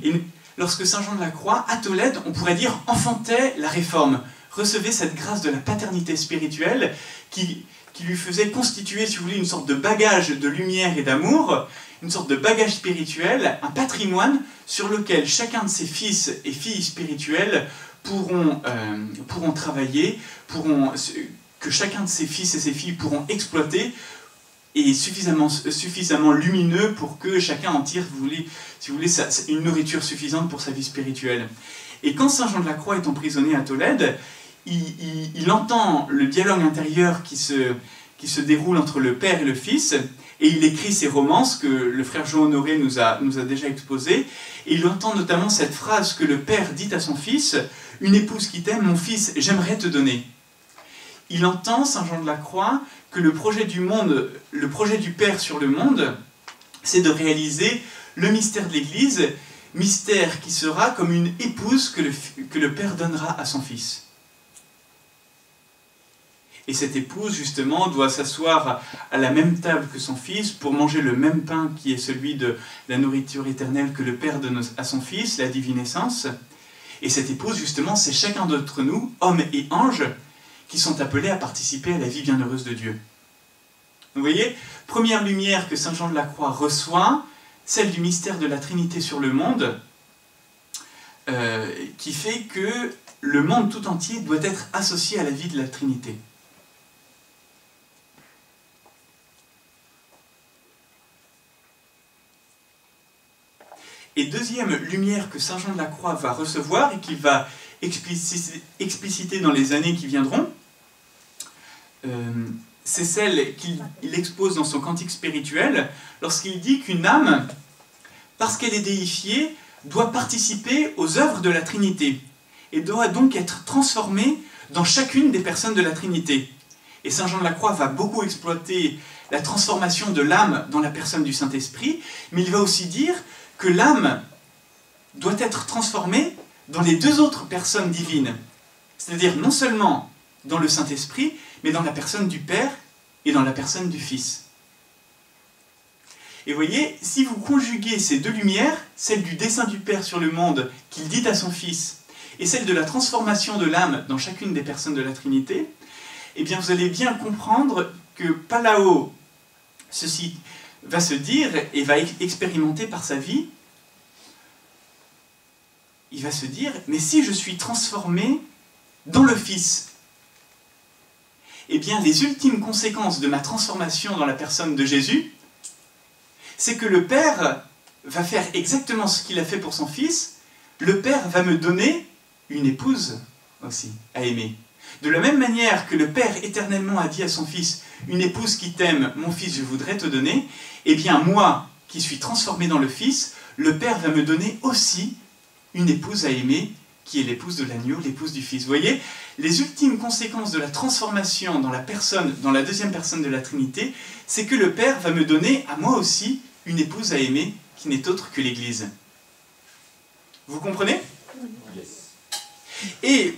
et lorsque Saint Jean de la Croix, à Tolède, on pourrait dire, enfantait la réforme, recevait cette grâce de la paternité spirituelle qui lui faisait constituer, si vous voulez, une sorte de bagage de lumière et d'amour, une sorte de bagage spirituel, un patrimoine sur lequel chacun de ses fils et filles spirituels pourront travailler, que chacun de ses fils et ses filles pourront exploiter, et suffisamment lumineux pour que chacun en tire, si vous voulez, une nourriture suffisante pour sa vie spirituelle. Et quand Saint Jean de la Croix est emprisonné à Tolède, il entend le dialogue intérieur qui se déroule entre le Père et le Fils, et il écrit ces romances que le frère Jean Honoré nous a déjà exposées, et il entend notamment cette phrase que le Père dit à son Fils, « Une épouse qui t'aime, mon Fils, j'aimerais te donner ». Il entend, Saint Jean de la Croix, que le projet du monde, le projet du Père sur le monde, c'est de réaliser le mystère de l'Église, mystère qui sera comme une épouse que le Père donnera à son Fils. Et cette épouse, justement, doit s'asseoir à la même table que son Fils pour manger le même pain qui est celui de la nourriture éternelle que le Père donne à son Fils, la divine essence. Et cette épouse, justement, c'est chacun d'entre nous, hommes et anges, qui sont appelés à participer à la vie bienheureuse de Dieu. Vous voyez, première lumière que Saint Jean de la Croix reçoit, celle du mystère de la Trinité sur le monde, qui fait que le monde tout entier doit être associé à la vie de la Trinité. Et deuxième lumière que Saint Jean de la Croix va recevoir et qu'il va expliciter dans les années qui viendront, c'est celle qu'il expose dans son cantique spirituel, lorsqu'il dit qu'une âme, parce qu'elle est déifiée, doit participer aux œuvres de la Trinité, et doit donc être transformée dans chacune des personnes de la Trinité. Et Saint Jean de la Croix va beaucoup exploiter la transformation de l'âme dans la personne du Saint-Esprit, mais il va aussi dire que l'âme doit être transformée dans les deux autres personnes divines, c'est-à-dire non seulement dans le Saint-Esprit, mais dans la personne du Père et dans la personne du Fils. Et vous voyez, si vous conjuguez ces deux lumières, celle du dessein du Père sur le monde qu'il dit à son Fils, et celle de la transformation de l'âme dans chacune des personnes de la Trinité, eh bien vous allez bien comprendre que Palao va se dire et va expérimenter par sa vie, il va se dire, mais si je suis transformé dans le Fils, eh bien les ultimes conséquences de ma transformation dans la personne de Jésus, c'est que le Père va faire exactement ce qu'il a fait pour son Fils, le Père va me donner une épouse aussi à aimer. De la même manière que le Père éternellement a dit à son Fils, une épouse qui t'aime, mon Fils, je voudrais te donner, eh bien moi, qui suis transformé dans le Fils, le Père va me donner aussi une épouse à aimer, qui est l'épouse de l'agneau, l'épouse du Fils. Vous voyez, les ultimes conséquences de la transformation dans la deuxième personne de la Trinité, c'est que le Père va me donner à moi aussi une épouse à aimer, qui n'est autre que l'Église. Vous comprenez ? Et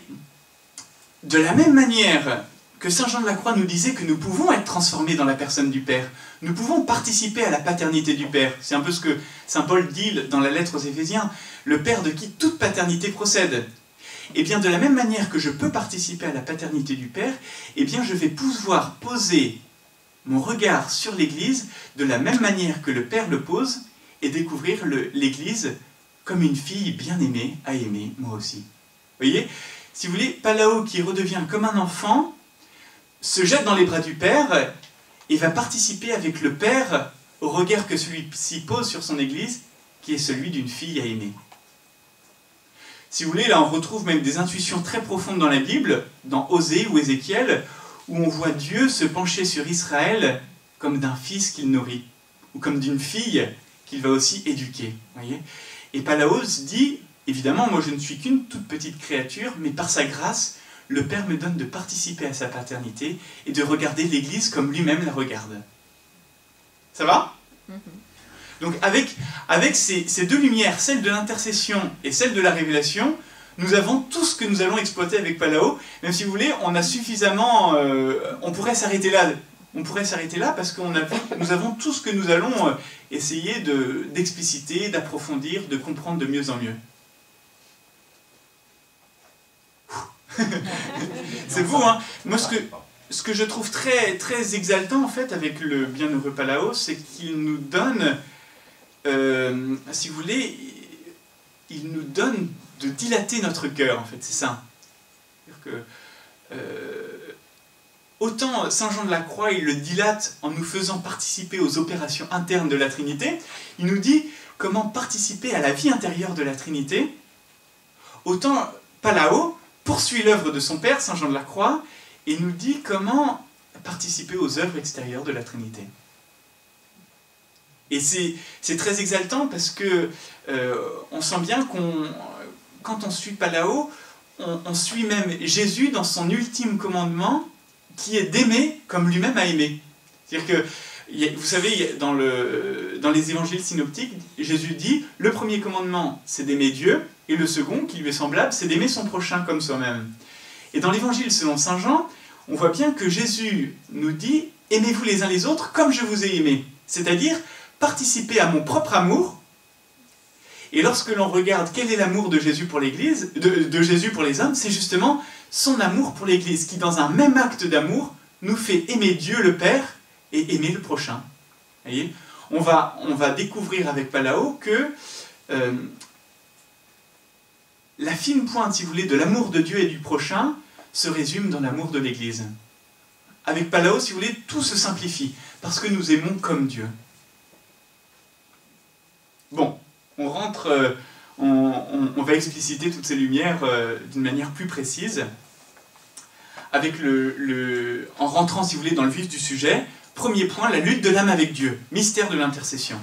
de la même manière que Saint Jean de la Croix nous disait que nous pouvons être transformés dans la personne du Père, nous pouvons participer à la paternité du Père. C'est un peu ce que Saint Paul dit dans la lettre aux Éphésiens, le Père de qui toute paternité procède. Et bien de la même manière que je peux participer à la paternité du Père, eh bien je vais pouvoir poser mon regard sur l'Église de la même manière que le Père le pose et découvrir l'Église comme une fille bien aimée à aimer, moi aussi. Vous voyez, si vous voulez, Palao qui redevient comme un enfant, se jette dans les bras du Père et va participer avec le Père au regard que celui-ci pose sur son Église, qui est celui d'une fille à aimer. Si vous voulez, là on retrouve même des intuitions très profondes dans la Bible, dans Osée ou Ézéchiel, où on voit Dieu se pencher sur Israël comme d'un fils qu'il nourrit, ou comme d'une fille qu'il va aussi éduquer. Voyez ? Et Palaos dit, évidemment, moi je ne suis qu'une toute petite créature, mais par sa grâce, le Père me donne de participer à sa paternité et de regarder l'Église comme lui-même la regarde. Ça va ? Donc avec ces deux lumières, celle de l'intercession et celle de la révélation, nous avons tout ce que nous allons exploiter avec Palao, même si vous voulez, on a suffisamment... on pourrait s'arrêter là. On pourrait s'arrêter là parce que nous avons tout ce que nous allons essayer d'expliciter, d'approfondir, de comprendre de mieux en mieux. C'est beau, hein? Moi, ce que je trouve très, très exaltant, en fait, avec le bienheureux Palao, c'est qu'il nous donne, si vous voulez, il nous donne de dilater notre cœur, en fait, c'est ça. C'est-à-dire que, autant Saint Jean de la Croix, il le dilate en nous faisant participer aux opérations internes de la Trinité, il nous dit comment participer à la vie intérieure de la Trinité, autant Palao poursuit l'œuvre de son Père, Saint Jean de la Croix, et nous dit comment participer aux œuvres extérieures de la Trinité. Et c'est très exaltant parce que on sent bien quand on suit Palao, on suit même Jésus dans son ultime commandement, qui est d'aimer comme lui-même a aimé. C'est-à-dire que, vous savez, dans les évangiles synoptiques, Jésus dit, le premier commandement, c'est d'aimer Dieu, et le second, qui lui est semblable, c'est d'aimer son prochain comme soi-même. Et dans l'évangile selon saint Jean, on voit bien que Jésus nous dit, aimez-vous les uns les autres comme je vous ai aimé. C'est-à-dire, participez à mon propre amour. Et lorsque l'on regarde quel est l'amour de Jésus pour l'Église, de Jésus pour les hommes, c'est justement son amour pour l'Église, qui dans un même acte d'amour, nous fait aimer Dieu le Père et aimer le prochain. Vous voyez ? On va découvrir avec Palao que la fine pointe, si vous voulez, de l'amour de Dieu et du prochain se résume dans l'amour de l'Église. Avec Palao, si vous voulez, tout se simplifie, parce que nous aimons comme Dieu. Bon, on rentre, on va expliciter toutes ces lumières d'une manière plus précise, avec en rentrant, si vous voulez, dans le vif du sujet. Premier point, la lutte de l'âme avec Dieu, mystère de l'intercession.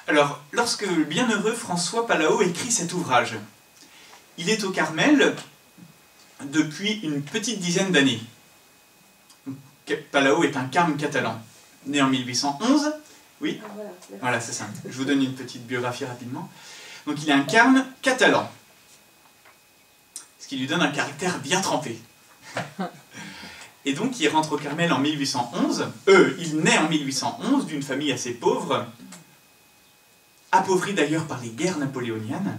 Alors, lorsque le bienheureux François Palao écrit cet ouvrage, il est au Carmel depuis une petite dizaine d'années. Palao est un carme catalan, né en 1811. Oui, voilà, c'est ça. Je vous donne une petite biographie rapidement. Donc, il est un carme catalan, ce qui lui donne un caractère bien trempé. Et donc, il rentre au Carmel en 1811. Il naît en 1811 d'une famille assez pauvre, appauvri d'ailleurs par les guerres napoléoniennes,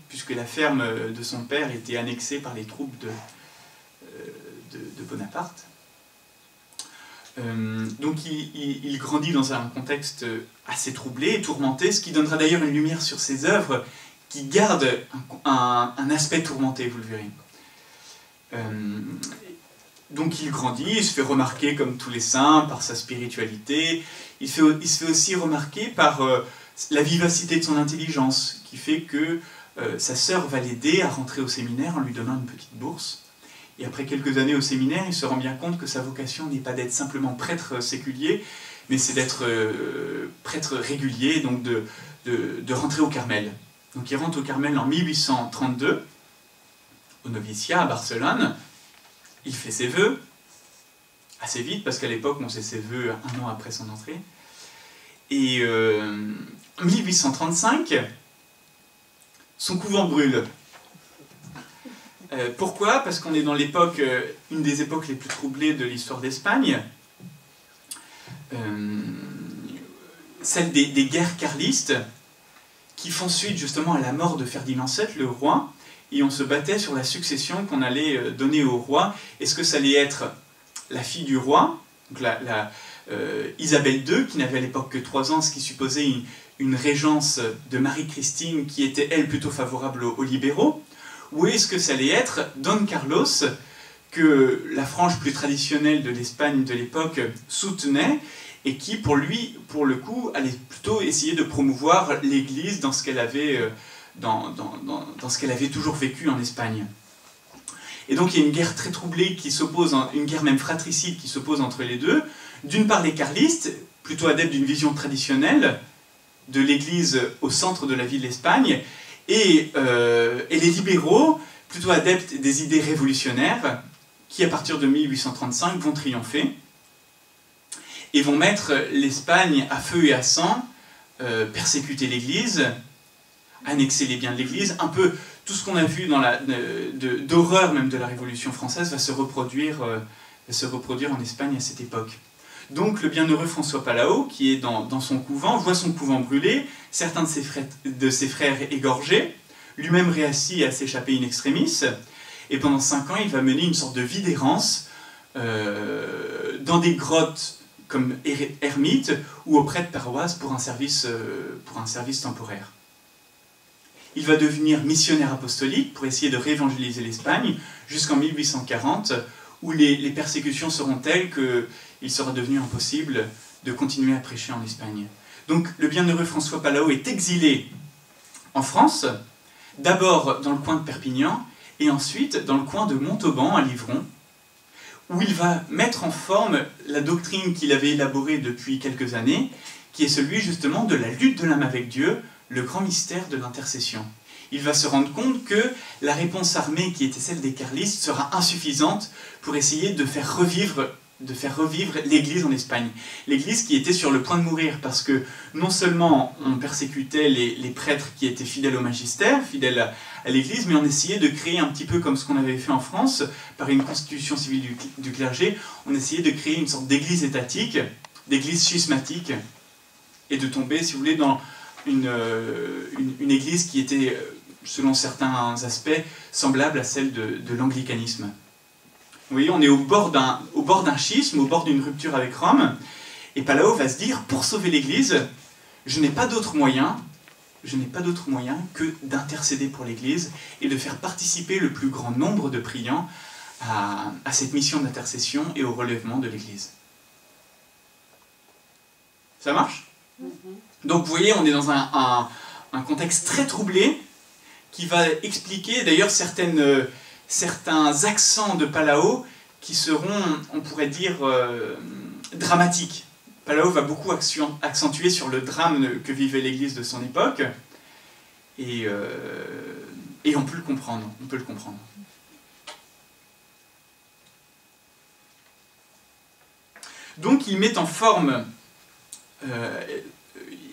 puisque la ferme de son père était annexée par les troupes de Bonaparte. Donc il grandit dans un contexte assez troublé et tourmenté, ce qui donnera d'ailleurs une lumière sur ses œuvres qui gardent un aspect tourmenté, vous le verrez. Donc il grandit, il se fait remarquer comme tous les saints par sa spiritualité, il se fait aussi remarquer par la vivacité de son intelligence, qui fait que sa sœur va l'aider à rentrer au séminaire en lui donnant une petite bourse. Et après quelques années au séminaire, il se rend bien compte que sa vocation n'est pas d'être simplement prêtre séculier, mais c'est d'être prêtre régulier, donc de rentrer au Carmel. Donc il rentre au Carmel en 1832, au noviciat à Barcelone. Il fait ses vœux, assez vite, parce qu'à l'époque, on faisait ses vœux 1 an après son entrée. Et en 1835, son couvent brûle. Pourquoi? Parce qu'on est dans l'époque, une des époques les plus troublées de l'histoire d'Espagne, celle des guerres carlistes, qui font suite justement à la mort de Ferdinand VII, le roi, et on se battait sur la succession qu'on allait donner au roi. Est-ce que ça allait être la fille du roi, donc Isabelle II, qui n'avait à l'époque que 3 ans, ce qui supposait une régence de Marie-Christine qui était, elle, plutôt favorable aux libéraux, ou est-ce que ça allait être Don Carlos, que la frange plus traditionnelle de l'Espagne de l'époque soutenait, et qui, pour lui, pour le coup, allait plutôt essayer de promouvoir l'Église dans ce qu'elle avait, dans ce qu'elle avait toujours vécu en Espagne. Et donc il y a une guerre très troublée qui s'oppose, une guerre même fratricide qui s'oppose entre les deux. D'une part les carlistes, plutôt adeptes d'une vision traditionnelle de l'Église au centre de la vie de l'Espagne, et les libéraux, plutôt adeptes des idées révolutionnaires, qui à partir de 1835 vont triompher, et vont mettre l'Espagne à feu et à sang, persécuter l'Église, annexer les biens de l'Église, un peu tout ce qu'on a vu d'horreur même de la Révolution française va se reproduire en Espagne à cette époque. Donc le bienheureux François Palau, qui est dans son couvent, voit son couvent brûler, certains de ses frères égorgés, lui-même réussit à s'échapper in extremis, et pendant 5 ans il va mener une sorte de vie d'errance dans des grottes comme ermite ou auprès de paroisses pour un service temporaire. Il va devenir missionnaire apostolique pour essayer de réévangéliser l'Espagne jusqu'en 1840, où les persécutions seront telles qu'il sera devenu impossible de continuer à prêcher en Espagne. Donc le bienheureux François Palau est exilé en France, d'abord dans le coin de Perpignan, et ensuite dans le coin de Montauban, à Livron, où il va mettre en forme la doctrine qu'il avait élaborée depuis quelques années, qui est celui justement de la lutte de l'âme avec Dieu, le grand mystère de l'intercession. Il va se rendre compte que la réponse armée qui était celle des carlistes sera insuffisante pour essayer de faire revivre l'Église en Espagne. L'Église qui était sur le point de mourir, parce que non seulement on persécutait les prêtres qui étaient fidèles au magistère, fidèles à l'Église, mais on essayait de créer un petit peu comme ce qu'on avait fait en France, par une constitution civile du clergé, on essayait de créer une sorte d'église étatique, d'église schismatique, et de tomber, si vous voulez, dans une église qui était, selon certains aspects, semblable à celle de l'anglicanisme. Vous voyez, on est au bord d'un schisme, au bord d'une rupture avec Rome, et Palau va se dire, pour sauver l'Église, je n'ai pas d'autre moyen que d'intercéder pour l'Église et de faire participer le plus grand nombre de priants à cette mission d'intercession et au relèvement de l'Église. Ça marche ? Donc vous voyez, on est dans un contexte très troublé qui va expliquer d'ailleurs certains accents de Palau qui seront, on pourrait dire, dramatiques. Palau va beaucoup accentuer sur le drame que vivait l'Église de son époque, et on peut le comprendre. Donc il met en forme...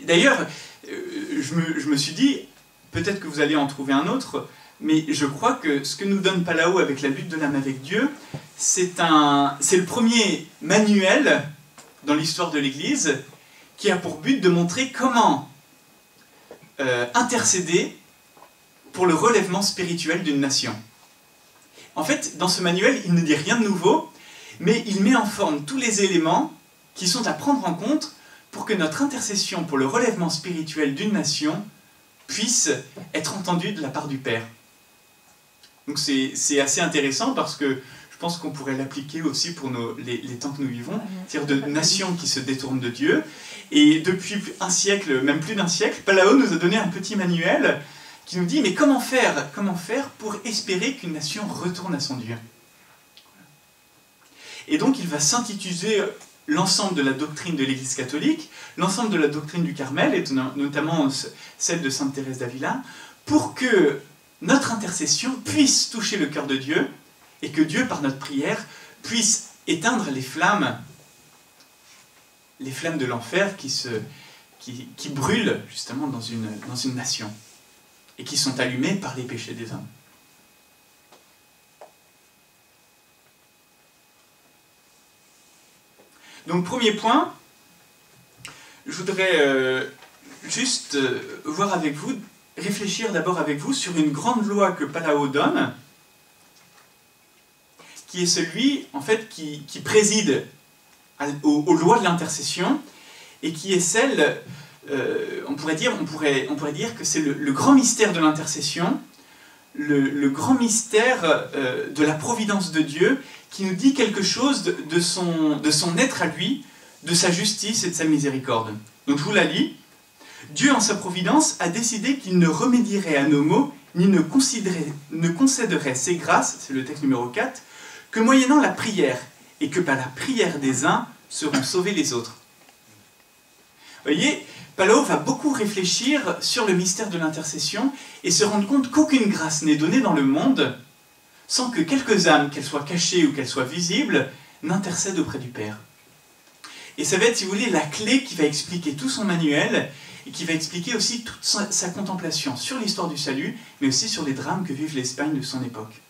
D'ailleurs, je me suis dit, peut-être que vous allez en trouver un autre, mais je crois que ce que nous donne Palau avec la lutte de l'âme avec Dieu, c'est le premier manuel dans l'histoire de l'Église qui a pour but de montrer comment intercéder pour le relèvement spirituel d'une nation. En fait, dans ce manuel, il ne dit rien de nouveau, mais il met en forme tous les éléments qui sont à prendre en compte pour que notre intercession pour le relèvement spirituel d'une nation puisse être entendue de la part du Père. Donc c'est assez intéressant parce que je pense qu'on pourrait l'appliquer aussi pour les temps que nous vivons, c'est-à-dire de nations qui se détournent de Dieu. Et depuis un siècle, même plus d'un siècle, Palau nous a donné un petit manuel qui nous dit, mais comment faire pour espérer qu'une nation retourne à son Dieu? Et donc il va synthétiser l'ensemble de la doctrine de l'Église catholique, l'ensemble de la doctrine du Carmel, et notamment celle de Sainte Thérèse d'Avila, pour que notre intercession puisse toucher le cœur de Dieu, et que Dieu, par notre prière, puisse éteindre les flammes de l'enfer qui brûlent justement dans une nation, et qui sont allumées par les péchés des hommes. Donc premier point, je voudrais juste voir avec vous, réfléchir d'abord avec vous sur une grande loi que Palao donne, qui est celui, en fait, qui préside aux lois de l'intercession, et qui est celle, on pourrait dire que c'est le grand mystère de l'intercession, le grand mystère de la providence de Dieu, qui nous dit quelque chose de son être à lui, de sa justice et de sa miséricorde. Donc je vous la lis. Dieu, en sa providence, a décidé qu'il ne remédierait à nos maux, ni ne concéderait ses grâces, c'est le texte numéro 4, que moyennant la prière, et que par la prière des uns seront sauvés les autres. Vous voyez, Palao va beaucoup réfléchir sur le mystère de l'intercession et se rendre compte qu'aucune grâce n'est donnée dans le monde sans que quelques âmes, qu'elles soient cachées ou qu'elles soient visibles, n'intercèdent auprès du Père. Et ça va être, si vous voulez, la clé qui va expliquer tout son manuel et qui va expliquer aussi toute sa contemplation sur l'histoire du salut, mais aussi sur les drames que vive l'Espagne de son époque.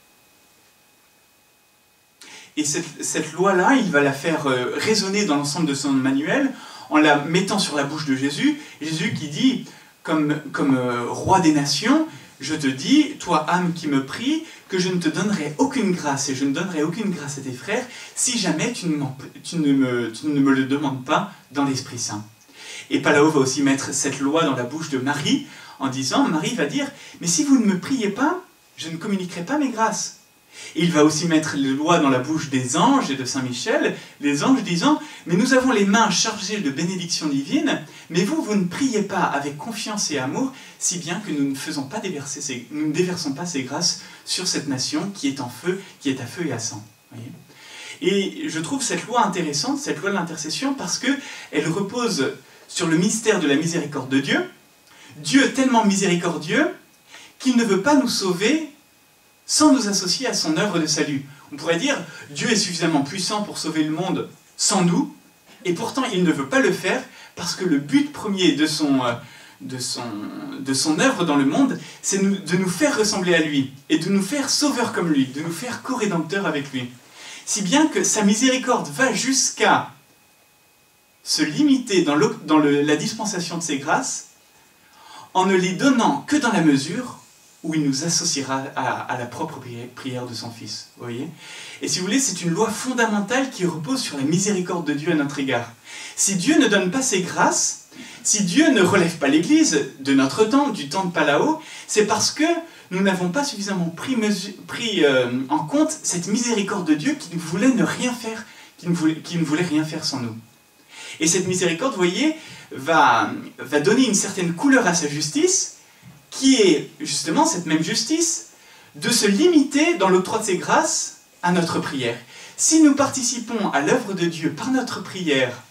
Et cette loi-là, il va la faire résonner dans l'ensemble de son manuel en la mettant sur la bouche de Jésus. Jésus qui dit, comme roi des nations, je te dis, toi âme qui me prie, que je ne te donnerai aucune grâce et je ne donnerai aucune grâce à tes frères si jamais tu ne me le demandes pas dans l'Esprit Saint. Et Palao va aussi mettre cette loi dans la bouche de Marie en disant, Marie va dire, mais si vous ne me priez pas, je ne communiquerai pas mes grâces. Et il va aussi mettre les lois dans la bouche des anges et de Saint Michel, les anges disant « Mais nous avons les mains chargées de bénédictions divines, mais vous ne priez pas avec confiance et amour, si bien que nous ne déversons pas ces grâces sur cette nation qui est en feu, qui est à feu et à sang. » Et je trouve cette loi intéressante, cette loi de l'intercession, parce qu'elle repose sur le mystère de la miséricorde de Dieu. Dieu tellement miséricordieux qu'il ne veut pas nous sauver sans nous associer à son œuvre de salut. On pourrait dire, Dieu est suffisamment puissant pour sauver le monde sans nous, et pourtant il ne veut pas le faire, parce que le but premier de son œuvre dans le monde, c'est de nous faire ressembler à lui, et de nous faire sauveurs comme lui, de nous faire co-rédempteurs avec lui. Si bien que sa miséricorde va jusqu'à se limiter dans la dispensation de ses grâces, en ne les donnant que dans la mesure où il nous associera à la propre prière de son Fils. Vous voyez ? Et si vous voulez, c'est une loi fondamentale qui repose sur la miséricorde de Dieu à notre égard. Si Dieu ne donne pas ses grâces, si Dieu ne relève pas l'Église de notre temps, du temps de Palao, c'est parce que nous n'avons pas suffisamment pris en compte cette miséricorde de Dieu qui ne voulait ne rien faire, qui ne voulait rien faire sans nous. Et cette miséricorde, vous voyez, va donner une certaine couleur à sa justice, qui est justement cette même justice, de se limiter dans l'octroi de ses grâces à notre prière. Si nous participons à l'œuvre de Dieu par notre prière,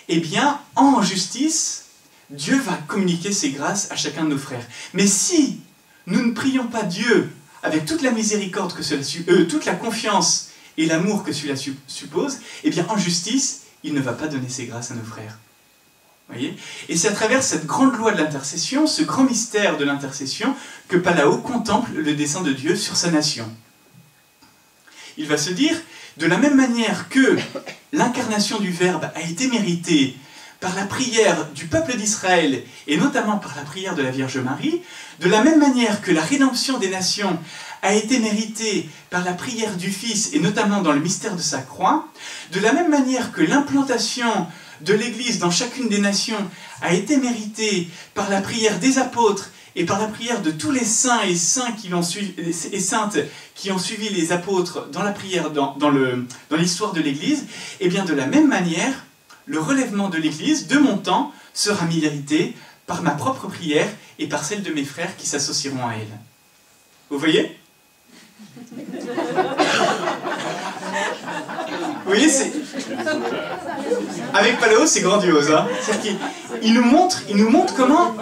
eh bien, en justice, Dieu va communiquer ses grâces à chacun de nos frères. Mais si nous ne prions pas Dieu avec toute la miséricorde que cela toute la confiance et l'amour que cela suppose, eh bien, en justice, il ne va pas donner ses grâces à nos frères. Voyez ? Et c'est à travers cette grande loi de l'intercession, ce grand mystère de l'intercession, que Palao contemple le dessein de Dieu sur sa nation. Il va se dire, de la même manière que l'incarnation du Verbe a été méritée par la prière du peuple d'Israël, et notamment par la prière de la Vierge Marie, de la même manière que la rédemption des nations a été méritée par la prière du Fils, et notamment dans le mystère de sa croix, de la même manière que l'implantation de l'Église dans chacune des nations a été méritée par la prière des apôtres et par la prière de tous les saints et saintes qui ont suivi les apôtres dans la prière, dans l'histoire de l'Église, et bien de la même manière, le relèvement de l'Église, de mon temps, sera mérité par ma propre prière et par celle de mes frères qui s'associeront à elle. Vous voyez ? Vous voyez, avec Palao, c'est grandiose. Hein, il nous montre comment,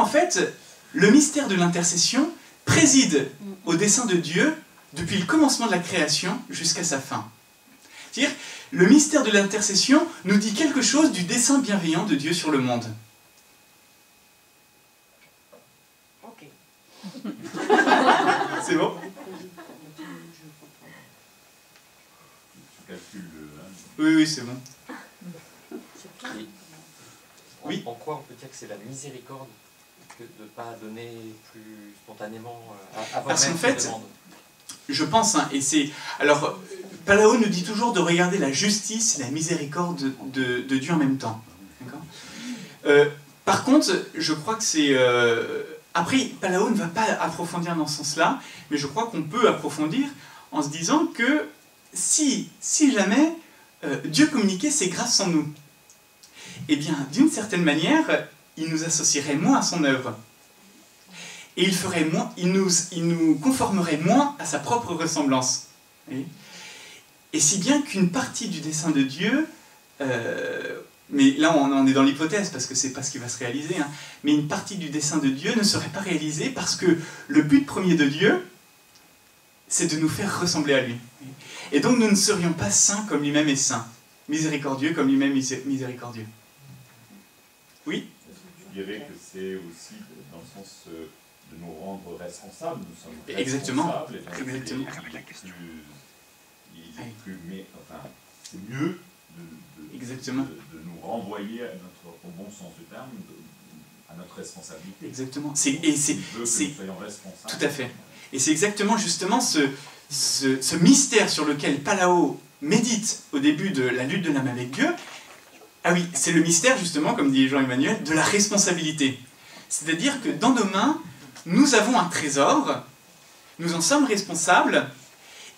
en fait, le mystère de l'intercession préside au dessein de Dieu depuis le commencement de la création jusqu'à sa fin. C'est-à-dire, le mystère de l'intercession nous dit quelque chose du dessein bienveillant de Dieu sur le monde. Ok. C'est bon ? calcul. Oui, oui, c'est bon. Oui. En quoi on peut dire que c'est la miséricorde que de ne pas donner plus spontanément avant Parce même qu'en fait, cette demande? Je pense, hein, et c'est... Alors, Palao nous dit toujours de regarder la justice et la miséricorde de Dieu en même temps. Par contre, je crois que c'est... Après, Palao ne va pas approfondir dans ce sens-là, mais je crois qu'on peut approfondir en se disant que si jamais Dieu communiquait ses grâces en nous, eh bien, d'une certaine manière, il nous associerait moins à son œuvre. Et il nous conformerait moins à sa propre ressemblance. Et si bien qu'une partie du dessein de Dieu, mais là on est dans l'hypothèse parce que c'est pas ce qui va se réaliser, hein, mais une partie du dessein de Dieu ne serait pas réalisée parce que le but premier de Dieu, c'est de nous faire ressembler à lui. Et donc nous ne serions pas saints comme lui-même est saint, miséricordieux comme lui-même est miséricordieux. Oui ? Je dirais que c'est aussi dans le sens de nous rendre responsables. Nous sommes exactement. Responsables. Et donc Exactement. C'est mieux de nous renvoyer au bon sens du terme, à notre responsabilité. Exactement. Il veut que nous soyons responsables. Tout à fait. Et c'est exactement justement ce mystère sur lequel Palao médite au début de la lutte de l'âme avec Dieu. Ah oui, c'est le mystère justement, comme dit Jean-Emmanuel, de la responsabilité. C'est-à-dire que dans nos mains, nous avons un trésor, nous en sommes responsables,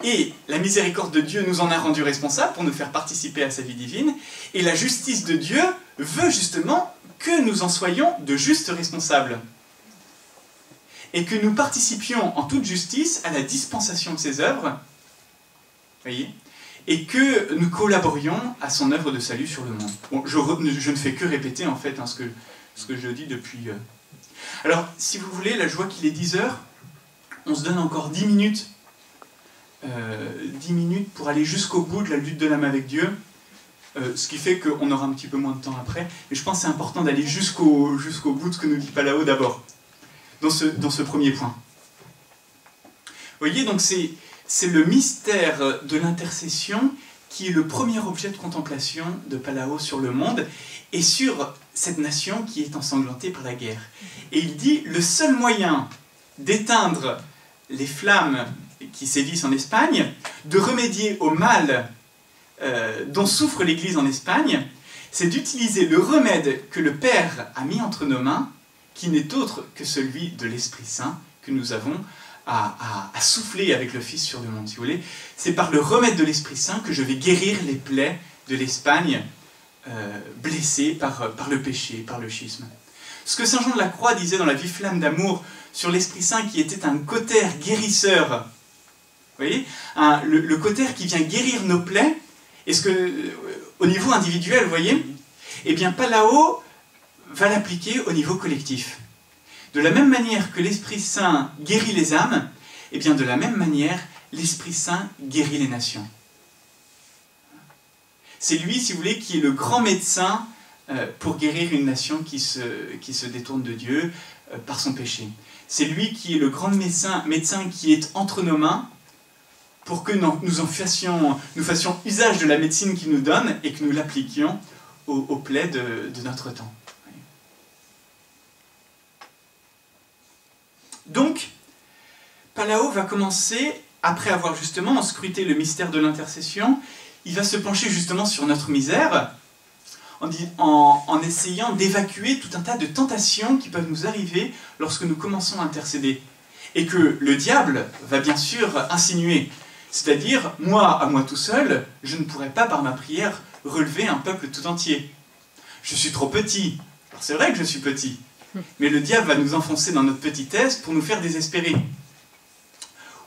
et la miséricorde de Dieu nous en a rendu responsables pour nous faire participer à sa vie divine, et la justice de Dieu veut justement que nous en soyons de justes responsables, et que nous participions en toute justice à la dispensation de ses œuvres, voyez, et que nous collaborions à son œuvre de salut sur le monde. Bon, je ne fais que répéter en fait hein, ce que je dis depuis... Alors, si vous voulez, là je vois qu'il est 10 heures, on se donne encore 10 minutes, 10 minutes pour aller jusqu'au bout de la lutte de l'âme avec Dieu, ce qui fait qu'on aura un petit peu moins de temps après, mais je pense que c'est important d'aller jusqu'au bout de ce que nous dit Palao d'abord, dans ce premier point. Vous voyez, donc c'est le mystère de l'intercession qui est le premier objet de contemplation de Palao sur le monde et sur cette nation qui est ensanglantée par la guerre. Et il dit, le seul moyen d'éteindre les flammes qui sévissent en Espagne, de remédier au mal dont souffre l'Église en Espagne, c'est d'utiliser le remède que le Père a mis entre nos mains, qui n'est autre que celui de l'Esprit Saint que nous avons à souffler avec le Fils sur le monde, si vous voulez. C'est par le remède de l'Esprit Saint que je vais guérir les plaies de l'Espagne blessée par le péché, par le schisme. Ce que Saint Jean de la Croix disait dans la Vive Flamme d'amour sur l'Esprit Saint qui était un cautère guérisseur, vous voyez, le cautère qui vient guérir nos plaies, est-ce que, au niveau individuel, vous voyez, eh bien Palao va l'appliquer au niveau collectif. De la même manière que l'Esprit Saint guérit les âmes, eh bien de la même manière, l'Esprit Saint guérit les nations. C'est lui, si vous voulez, qui est le grand médecin pour guérir une nation qui se détourne de Dieu par son péché. C'est lui qui est le grand médecin qui est entre nos mains pour que nous fassions usage de la médecine qu'il nous donne et que nous l'appliquions aux plaies de notre temps. Donc, Palao va commencer, après avoir justement scruté le mystère de l'intercession, il va se pencher justement sur notre misère, en essayant d'évacuer tout un tas de tentations qui peuvent nous arriver lorsque nous commençons à intercéder. Et que le diable va bien sûr insinuer. C'est-à-dire, à moi tout seul, je ne pourrais pas par ma prière relever un peuple tout entier. Je suis trop petit. Alors c'est vrai que je suis petit. Mais le diable va nous enfoncer dans notre petitesse pour nous faire désespérer.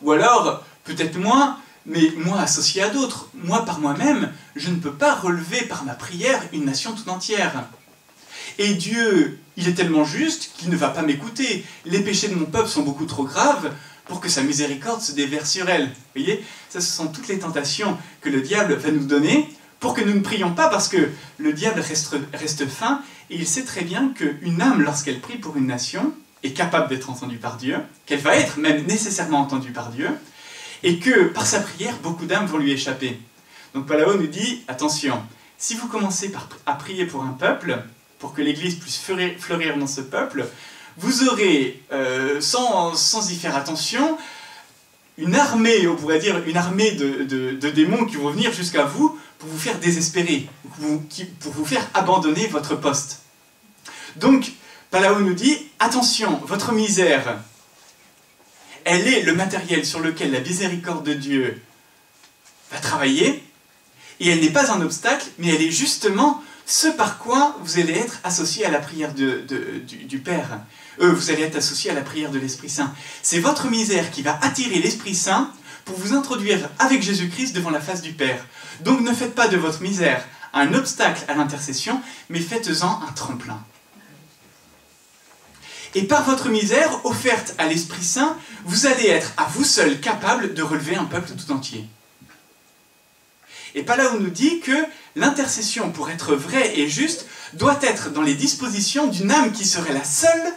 Ou alors, peut-être moins, mais moi associé à d'autres, moi par moi-même, je ne peux pas relever par ma prière une nation tout entière. Et Dieu, il est tellement juste qu'il ne va pas m'écouter. Les péchés de mon peuple sont beaucoup trop graves pour que sa miséricorde se déverse sur elle. Vous voyez, ça, ce sont toutes les tentations que le diable va nous donner pour que nous ne prions pas, parce que le diable reste fin, et il sait très bien qu'une âme, lorsqu'elle prie pour une nation, est capable d'être entendue par Dieu, qu'elle va être même nécessairement entendue par Dieu, et que par sa prière, beaucoup d'âmes vont lui échapper. Donc Palao nous dit, attention, si vous commencez à prier pour un peuple, pour que l'Église puisse fleurir dans ce peuple, vous aurez, sans y faire attention, une armée, on pourrait dire, une armée de démons qui vont venir jusqu'à vous pour vous faire désespérer, pour vous faire abandonner votre poste. Donc, Palao nous dit, attention, votre misère, elle est le matériel sur lequel la miséricorde de Dieu va travailler, et elle n'est pas un obstacle, mais elle est justement ce par quoi vous allez être associé à la prière du Père. Vous allez être associé à la prière de l'Esprit Saint. C'est votre misère qui va attirer l'Esprit Saint pour vous introduire avec Jésus-Christ devant la face du Père. Donc ne faites pas de votre misère un obstacle à l'intercession, mais faites-en un tremplin. Et par votre misère offerte à l'Esprit Saint, vous allez être à vous seul capable de relever un peuple tout entier. Et Palao nous dit que l'intercession, pour être vraie et juste, doit être dans les dispositions d'une âme qui serait la seule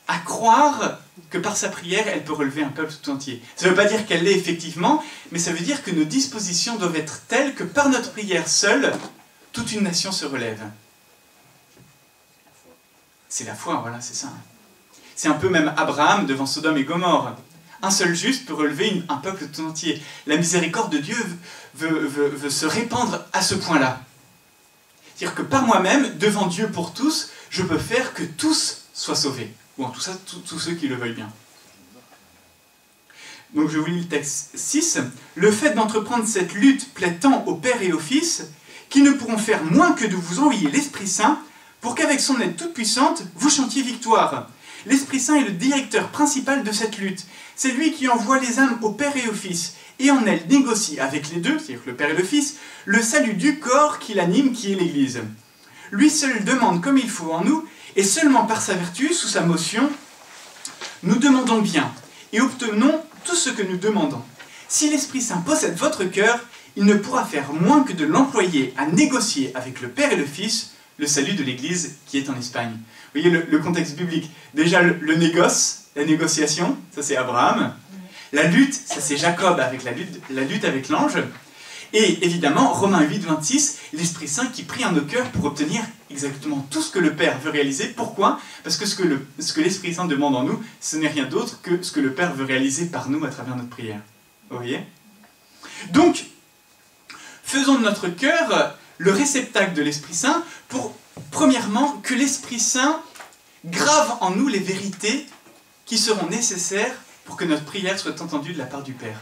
à croire que par sa prière, elle peut relever un peuple tout entier. Ça ne veut pas dire qu'elle l'est effectivement, mais ça veut dire que nos dispositions doivent être telles que par notre prière seule, toute une nation se relève. C'est la foi, voilà, c'est ça. C'est un peu même Abraham devant Sodome et Gomorrhe. Un seul juste peut relever un peuple tout entier. La miséricorde de Dieu veut se répandre à ce point-là. C'est-à-dire que par moi-même, devant Dieu pour tous, je peux faire que tous soient sauvés. Ou en tout ça, tous ceux qui le veuillent bien. Donc je vous lis le texte 6. Le fait d'entreprendre cette lutte plaît tant au Père et au Fils, qui ne pourront faire moins que de vous envoyer l'Esprit Saint, pour qu'avec son aide toute puissante, vous chantiez victoire. L'Esprit Saint est le directeur principal de cette lutte. C'est lui qui envoie les âmes au Père et au Fils, et en elle négocie avec les deux, c'est-à-dire le Père et le Fils, le salut du corps qui l'anime, qui est l'Église. Lui seul demande comme il faut en nous, et seulement par sa vertu, sous sa motion, nous demandons bien, et obtenons tout ce que nous demandons. Si l'Esprit Saint possède votre cœur, il ne pourra faire moins que de l'employer à négocier avec le Père et le Fils le salut de l'Église qui est en Espagne. Vous voyez le contexte biblique. Déjà le négoce, la négociation, ça c'est Abraham. La lutte, ça c'est Jacob avec la lutte avec l'ange. Et évidemment, Romains 8, 26, l'Esprit Saint qui prie en nos cœurs pour obtenir exactement tout ce que le Père veut réaliser. Pourquoi? Parce que ce que l'Esprit Saint demande en nous, ce n'est rien d'autre que ce que le Père veut réaliser par nous à travers notre prière. Vous voyez? Donc, faisons de notre cœur le réceptacle de l'Esprit Saint pour, premièrement, que l'Esprit Saint grave en nous les vérités qui seront nécessaires pour que notre prière soit entendue de la part du Père.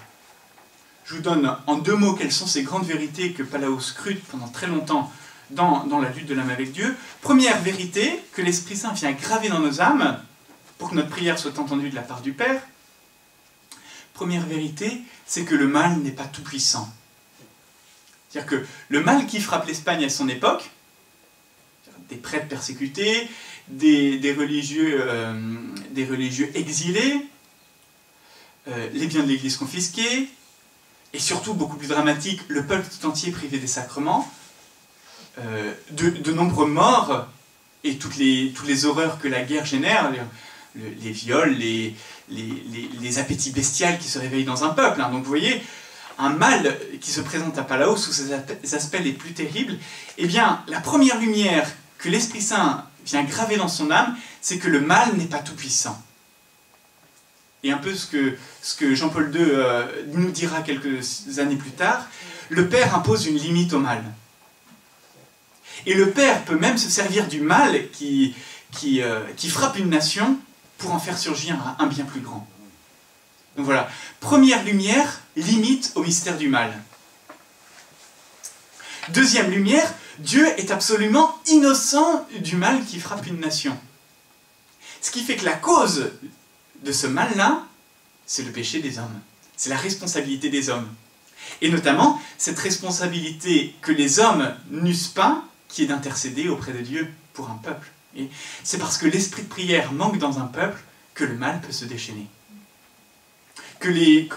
Je vous donne en 2 mots quelles sont ces grandes vérités que Palao scrute pendant très longtemps dans la lutte de l'âme avec Dieu. Première vérité, que l'Esprit Saint vient graver dans nos âmes pour que notre prière soit entendue de la part du Père. Première vérité, c'est que le mal n'est pas tout puissant. C'est-à-dire que le mal qui frappe l'Espagne à son époque, des prêtres persécutés, des religieux exilés, les biens de l'Église confisqués, et surtout, beaucoup plus dramatique, le peuple tout entier privé des sacrements, de nombreux morts, et toutes les horreurs que la guerre génère, les viols, les appétits bestials qui se réveillent dans un peuple. Donc vous voyez, un mal qui se présente à Palao sous ses aspects les plus terribles, eh bien, la première lumière que l'Esprit Saint vient graver dans son âme, c'est que le mal n'est pas tout puissant. Et un peu ce que Jean-Paul II nous dira quelques années plus tard, le Père impose une limite au mal. Et le Père peut même se servir du mal qui frappe une nation pour en faire surgir un bien plus grand. Donc voilà, première lumière, limite au mystère du mal. Deuxième lumière, Dieu est absolument innocent du mal qui frappe une nation. Ce qui fait que la cause de ce mal-là, c'est le péché des hommes. C'est la responsabilité des hommes. Et notamment, cette responsabilité que les hommes n'eussent pas, qui est d'intercéder auprès de Dieu pour un peuple. Et c'est parce que l'esprit de prière manque dans un peuple que le mal peut se déchaîner.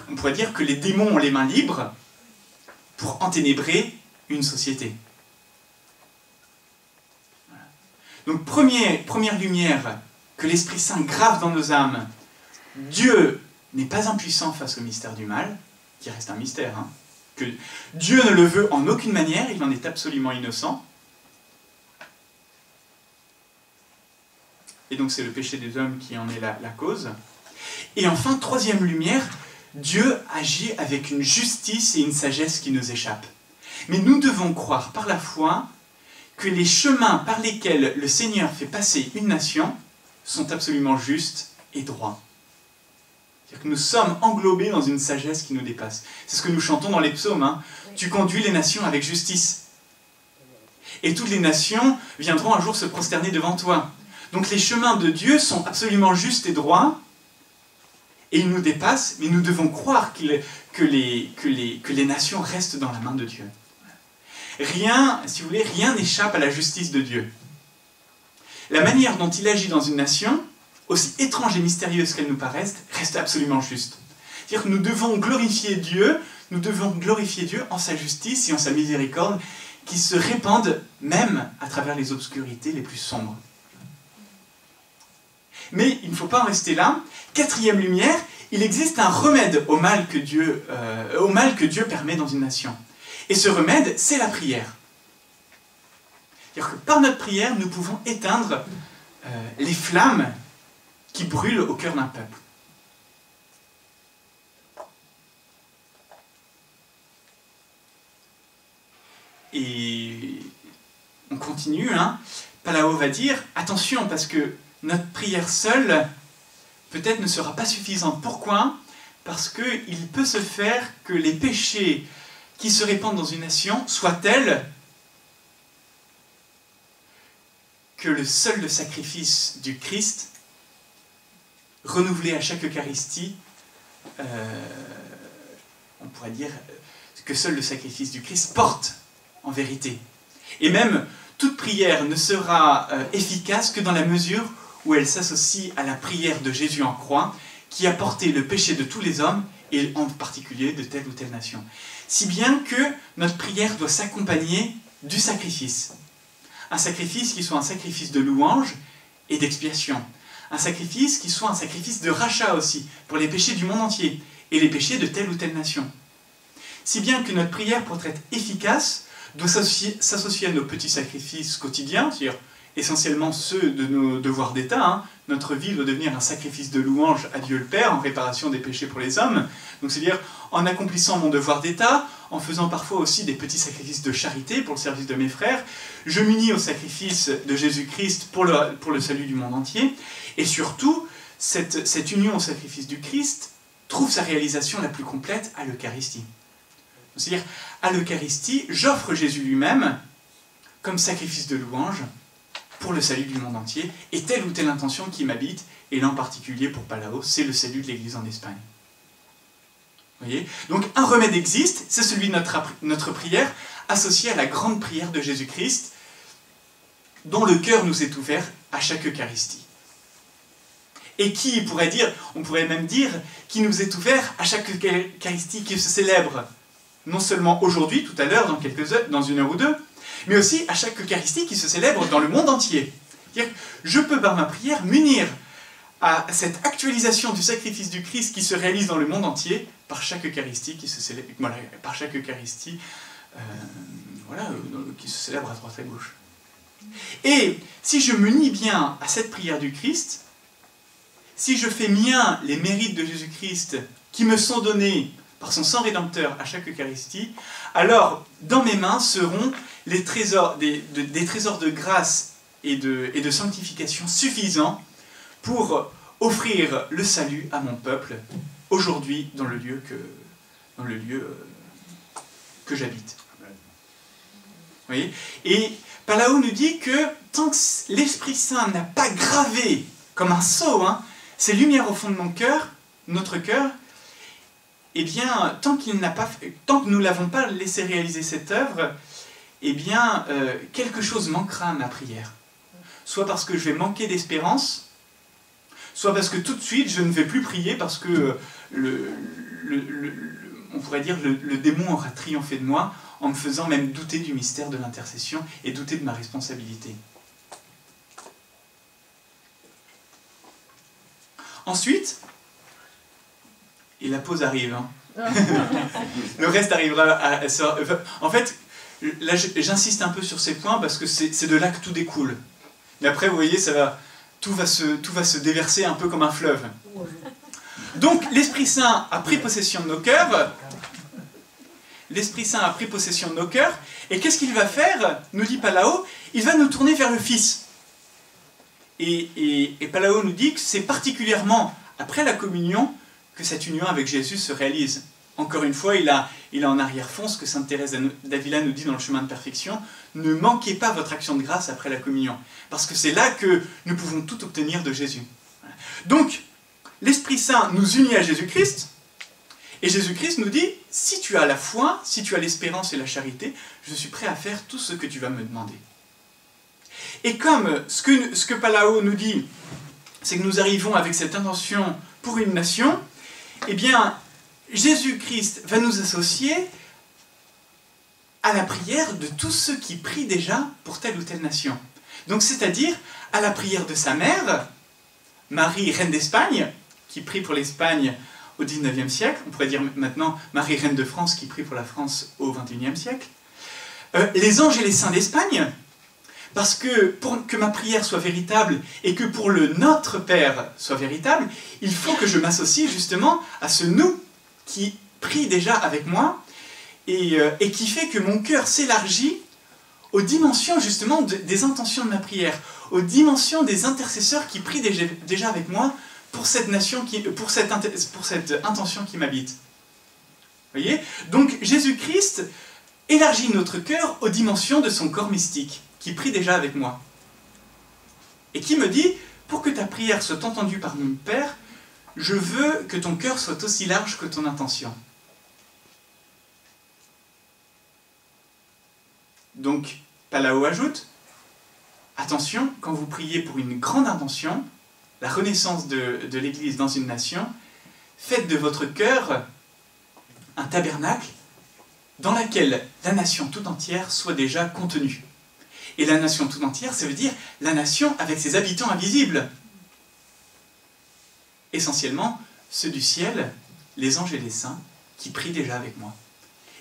On pourrait dire que les démons ont les mains libres pour enténébrer une société. Voilà. Donc première lumière que l'Esprit Saint grave dans nos âmes, Dieu n'est pas impuissant face au mystère du mal, qui reste un mystère, que Dieu ne le veut en aucune manière, il en est absolument innocent. Et donc c'est le péché des hommes qui en est la cause. Et enfin, troisième lumière, Dieu agit avec une justice et une sagesse qui nous échappent. Mais nous devons croire par la foi que les chemins par lesquels le Seigneur fait passer une nation sont absolument justes et droits. C'est-à-dire que nous sommes englobés dans une sagesse qui nous dépasse. C'est ce que nous chantons dans les psaumes. Hein. Tu conduis les nations avec justice. Et toutes les nations viendront un jour se prosterner devant toi. Donc les chemins de Dieu sont absolument justes et droits, et ils nous dépassent, mais nous devons croire que les nations restent dans la main de Dieu. Rien, si vous voulez, rien n'échappe à la justice de Dieu. La manière dont il agit dans une nation, aussi étrange et mystérieuse qu'elle nous paraisse, reste absolument juste. C'est-à-dire que nous devons glorifier Dieu en sa justice et en sa miséricorde, qui se répandent même à travers les obscurités les plus sombres. Mais il ne faut pas en rester là. Quatrième lumière, il existe un remède au mal que Dieu permet dans une nation. Et ce remède, c'est la prière. C'est-à-dire que par notre prière, nous pouvons éteindre les flammes qui brûlent au cœur d'un peuple. Et on continue, hein. Palao va dire, attention, parce que notre prière seule, peut-être ne sera pas suffisante. Pourquoi ? Parce qu'il peut se faire que les péchés qui se répandent dans une nation soient tels que le seul sacrifice du Christ, renouvelé à chaque Eucharistie, on pourrait dire que seul le sacrifice du Christ porte en vérité. Et même, toute prière ne sera efficace que dans la mesure où elle s'associe à la prière de Jésus en croix, qui a porté le péché de tous les hommes, et en particulier de telle ou telle nation. Si bien que notre prière doit s'accompagner du sacrifice. Un sacrifice qui soit un sacrifice de louange et d'expiation. Un sacrifice qui soit un sacrifice de rachat aussi, pour les péchés du monde entier, et les péchés de telle ou telle nation. Si bien que notre prière, pour être efficace, doit s'associer à nos petits sacrifices quotidiens, c'est-à-dire essentiellement ceux de nos devoirs d'État. Hein. Notre vie doit devenir un sacrifice de louange à Dieu le Père, en réparation des péchés pour les hommes. Donc c'est-à-dire en accomplissant mon devoir d'État, en faisant parfois aussi des petits sacrifices de charité pour le service de mes frères, je m'unis au sacrifice de Jésus-Christ pour le salut du monde entier. Et surtout, cette union au sacrifice du Christ trouve sa réalisation la plus complète à l'Eucharistie. C'est-à-dire, à l'Eucharistie, j'offre Jésus lui-même comme sacrifice de louange pour le salut du monde entier, et telle ou telle intention qui m'habite, et là en particulier pour Palao, c'est le salut de l'Église en Espagne. Vous voyez ? Donc un remède existe, c'est celui de notre prière, associé à la grande prière de Jésus-Christ, dont le cœur nous est ouvert à chaque Eucharistie. Et qui, on pourrait même dire, qui nous est ouvert à chaque Eucharistie qui se célèbre, non seulement aujourd'hui, tout à l'heure, dans une heure ou deux, mais aussi à chaque Eucharistie qui se célèbre dans le monde entier. C'est-à-dire que je peux, par ma prière, m'unir à cette actualisation du sacrifice du Christ qui se réalise dans le monde entier par chaque Eucharistie qui se célèbre, qui se célèbre à droite et à gauche. Et si je m'unis bien à cette prière du Christ, si je fais mien les mérites de Jésus-Christ qui me sont donnés par son sang rédempteur à chaque Eucharistie, alors dans mes mains seront les trésors, des trésors de grâce et de sanctification suffisants pour offrir le salut à mon peuple aujourd'hui dans le lieu que j'habite. Vous voyez ? Et Palao nous dit que tant que l'Esprit Saint n'a pas gravé comme un sceau ces lumières au fond de notre cœur, eh bien, tant que nous ne l'avons pas laissé réaliser cette œuvre, eh bien, quelque chose manquera à ma prière. Soit parce que je vais manquer d'espérance, soit parce que tout de suite, je ne vais plus prier parce que, on pourrait dire, le démon aura triomphé de moi en me faisant même douter du mystère de l'intercession et douter de ma responsabilité. Ensuite, et la pause arrive, Le reste arrivera en fait, là j'insiste un peu sur ces points parce que c'est de là que tout découle. Mais après, vous voyez, tout va se déverser un peu comme un fleuve. Donc, l'Esprit Saint a pris possession de nos cœurs. L'Esprit Saint a pris possession de nos cœurs. Et qu'est-ce qu'il va faire, nous dit Palao? Il va nous tourner vers le Fils. Et Palao nous dit que c'est particulièrement après la communion que cette union avec Jésus se réalise. Encore une fois, il a en arrière-fond ce que sainte Thérèse d'Avila nous dit dans le chemin de perfection: ne manquez pas votre action de grâce après la communion, parce que c'est là que nous pouvons tout obtenir de Jésus. Donc, l'Esprit Saint nous unit à Jésus-Christ, et Jésus-Christ nous dit: si tu as la foi, si tu as l'espérance et la charité, je suis prêt à faire tout ce que tu vas me demander. Et comme ce que Palao nous dit, c'est que nous arrivons avec cette intention pour une nation, eh bien, Jésus-Christ va nous associer à la prière de tous ceux qui prient déjà pour telle ou telle nation. Donc, c'est-à-dire à la prière de sa mère, Marie, reine d'Espagne, qui prie pour l'Espagne au XIXe siècle. On pourrait dire maintenant Marie, reine de France, qui prie pour la France au XXIe siècle. Les anges et les saints d'Espagne, parce que pour que ma prière soit véritable et que pour le Notre Père soit véritable, il faut que je m'associe justement à ce nous qui prie déjà avec moi et qui fait que mon cœur s'élargit aux dimensions justement des intentions de ma prière, aux dimensions des intercesseurs qui prient déjà avec moi pour cette nation, pour cette intention qui m'habite. Vous voyez? Donc Jésus-Christ élargit notre cœur aux dimensions de son corps mystique, qui prie déjà avec moi. Et qui me dit: pour que ta prière soit entendue par mon Père, je veux que ton cœur soit aussi large que ton intention. Donc, Palao ajoute: attention, quand vous priez pour une grande intention, la renaissance de l'Église dans une nation, faites de votre cœur un tabernacle dans lequel la nation tout entière soit déjà contenue. Et la nation tout entière, ça veut dire la nation avec ses habitants invisibles. Essentiellement, ceux du ciel, les anges et les saints, qui prient déjà avec moi.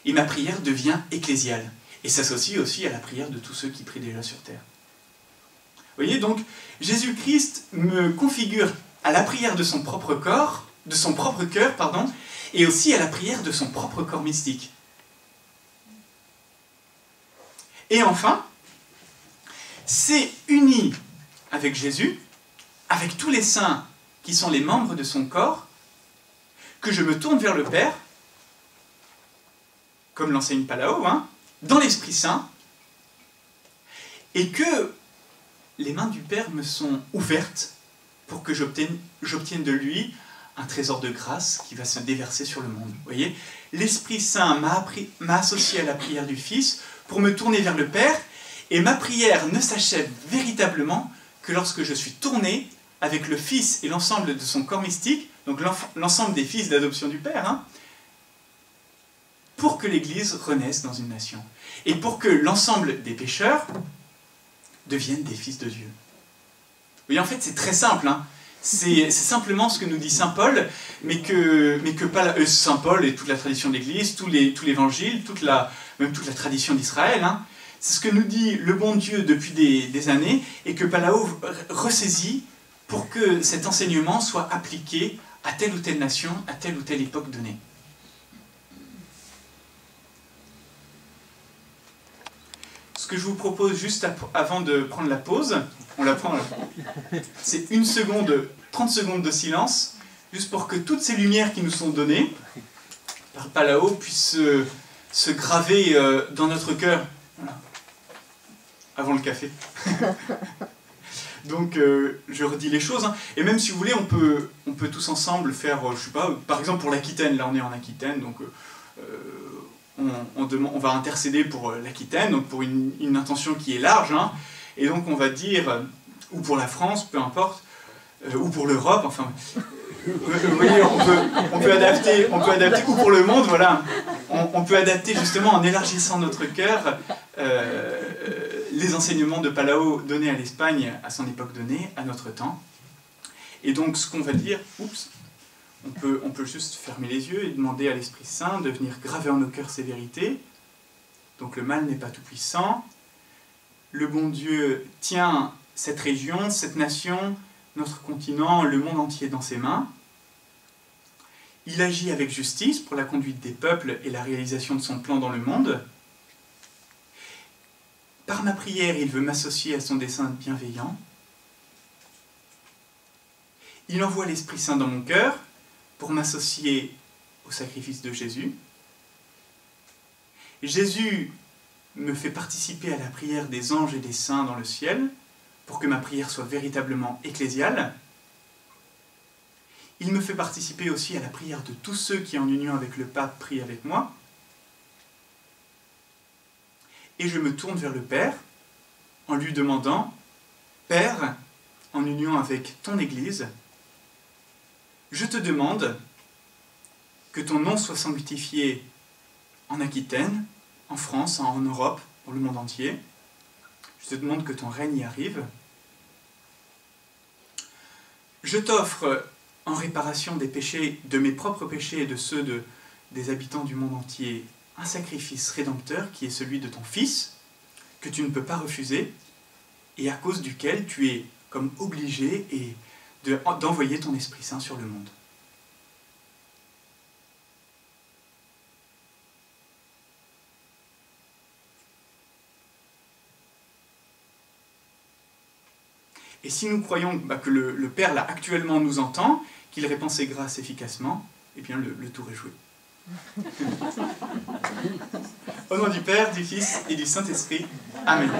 Et ma prière devient ecclésiale, et s'associe aussi à la prière de tous ceux qui prient déjà sur terre. Vous voyez, donc, Jésus-Christ me configure à la prière de son propre corps, de son propre cœur, pardon, et aussi à la prière de son propre corps mystique. Et enfin, c'est uni avec Jésus, avec tous les saints qui sont les membres de son corps, que je me tourne vers le Père, comme l'enseigne Palao, dans l'Esprit Saint, et que les mains du Père me sont ouvertes pour que j'obtienne de lui un trésor de grâce qui va se déverser sur le monde. Vous voyez, l'Esprit Saint m'a associé à la prière du Fils pour me tourner vers le Père, et ma prière ne s'achève véritablement que lorsque je suis tourné avec le Fils et l'ensemble de son corps mystique, donc l'ensemble des fils d'adoption du Père, pour que l'Église renaisse dans une nation. Et pour que l'ensemble des pécheurs deviennent des fils de Dieu. Vous voyez, en fait, c'est très simple. C'est simplement ce que nous dit saint Paul, mais que saint Paul et toute la tradition de l'Église, tout l'Évangile, même toute la tradition d'Israël, c'est ce que nous dit le bon Dieu depuis des années, et que Palao ressaisit pour que cet enseignement soit appliqué à telle ou telle nation, à telle ou telle époque donnée. Ce que je vous propose juste avant de prendre la pause, on la prend, c'est 30 secondes de silence, juste pour que toutes ces lumières qui nous sont données par Palao puissent se graver dans notre cœur, voilà, avant le café. Donc, je redis les choses, et même si vous voulez, on peut tous ensemble faire, je sais pas, par exemple pour l'Aquitaine, là on est en Aquitaine, donc on va intercéder pour l'Aquitaine, donc pour une intention qui est large, et donc on va dire, ou pour la France, peu importe, ou pour l'Europe, enfin, vous voyez, on peut adapter, ou pour le monde, voilà, on peut adapter justement en élargissant notre cœur les enseignements de Palao donnés à l'Espagne à son époque donnée, à notre temps. Et donc ce qu'on va dire, On peut juste fermer les yeux et demander à l'Esprit Saint de venir graver en nos cœurs ces vérités. Donc le mal n'est pas tout puissant. Le bon Dieu tient cette région, cette nation, notre continent, le monde entier dans ses mains. Il agit avec justice pour la conduite des peuples et la réalisation de son plan dans le monde. Par ma prière, il veut m'associer à son dessein bienveillant. Il envoie l'Esprit Saint dans mon cœur pour m'associer au sacrifice de Jésus. Jésus me fait participer à la prière des anges et des saints dans le ciel pour que ma prière soit véritablement ecclésiale. Il me fait participer aussi à la prière de tous ceux qui, en union avec le pape, prient avec moi. Et je me tourne vers le Père en lui demandant « Père, en union avec ton Église, je te demande que ton nom soit sanctifié en Aquitaine, en France, en Europe, dans le monde entier. Je te demande que ton règne y arrive. Je t'offre, en réparation des péchés, de mes propres péchés et de ceux des habitants du monde entier, un sacrifice rédempteur qui est celui de ton Fils, que tu ne peux pas refuser, et à cause duquel tu es comme obligé d'envoyer ton Esprit Saint sur le monde. » Et si nous croyons que le Père, là, actuellement, nous entend, qu'il répand ses grâces efficacement, eh bien, le tour est joué. Au nom du Père, du Fils et du Saint-Esprit. Amen.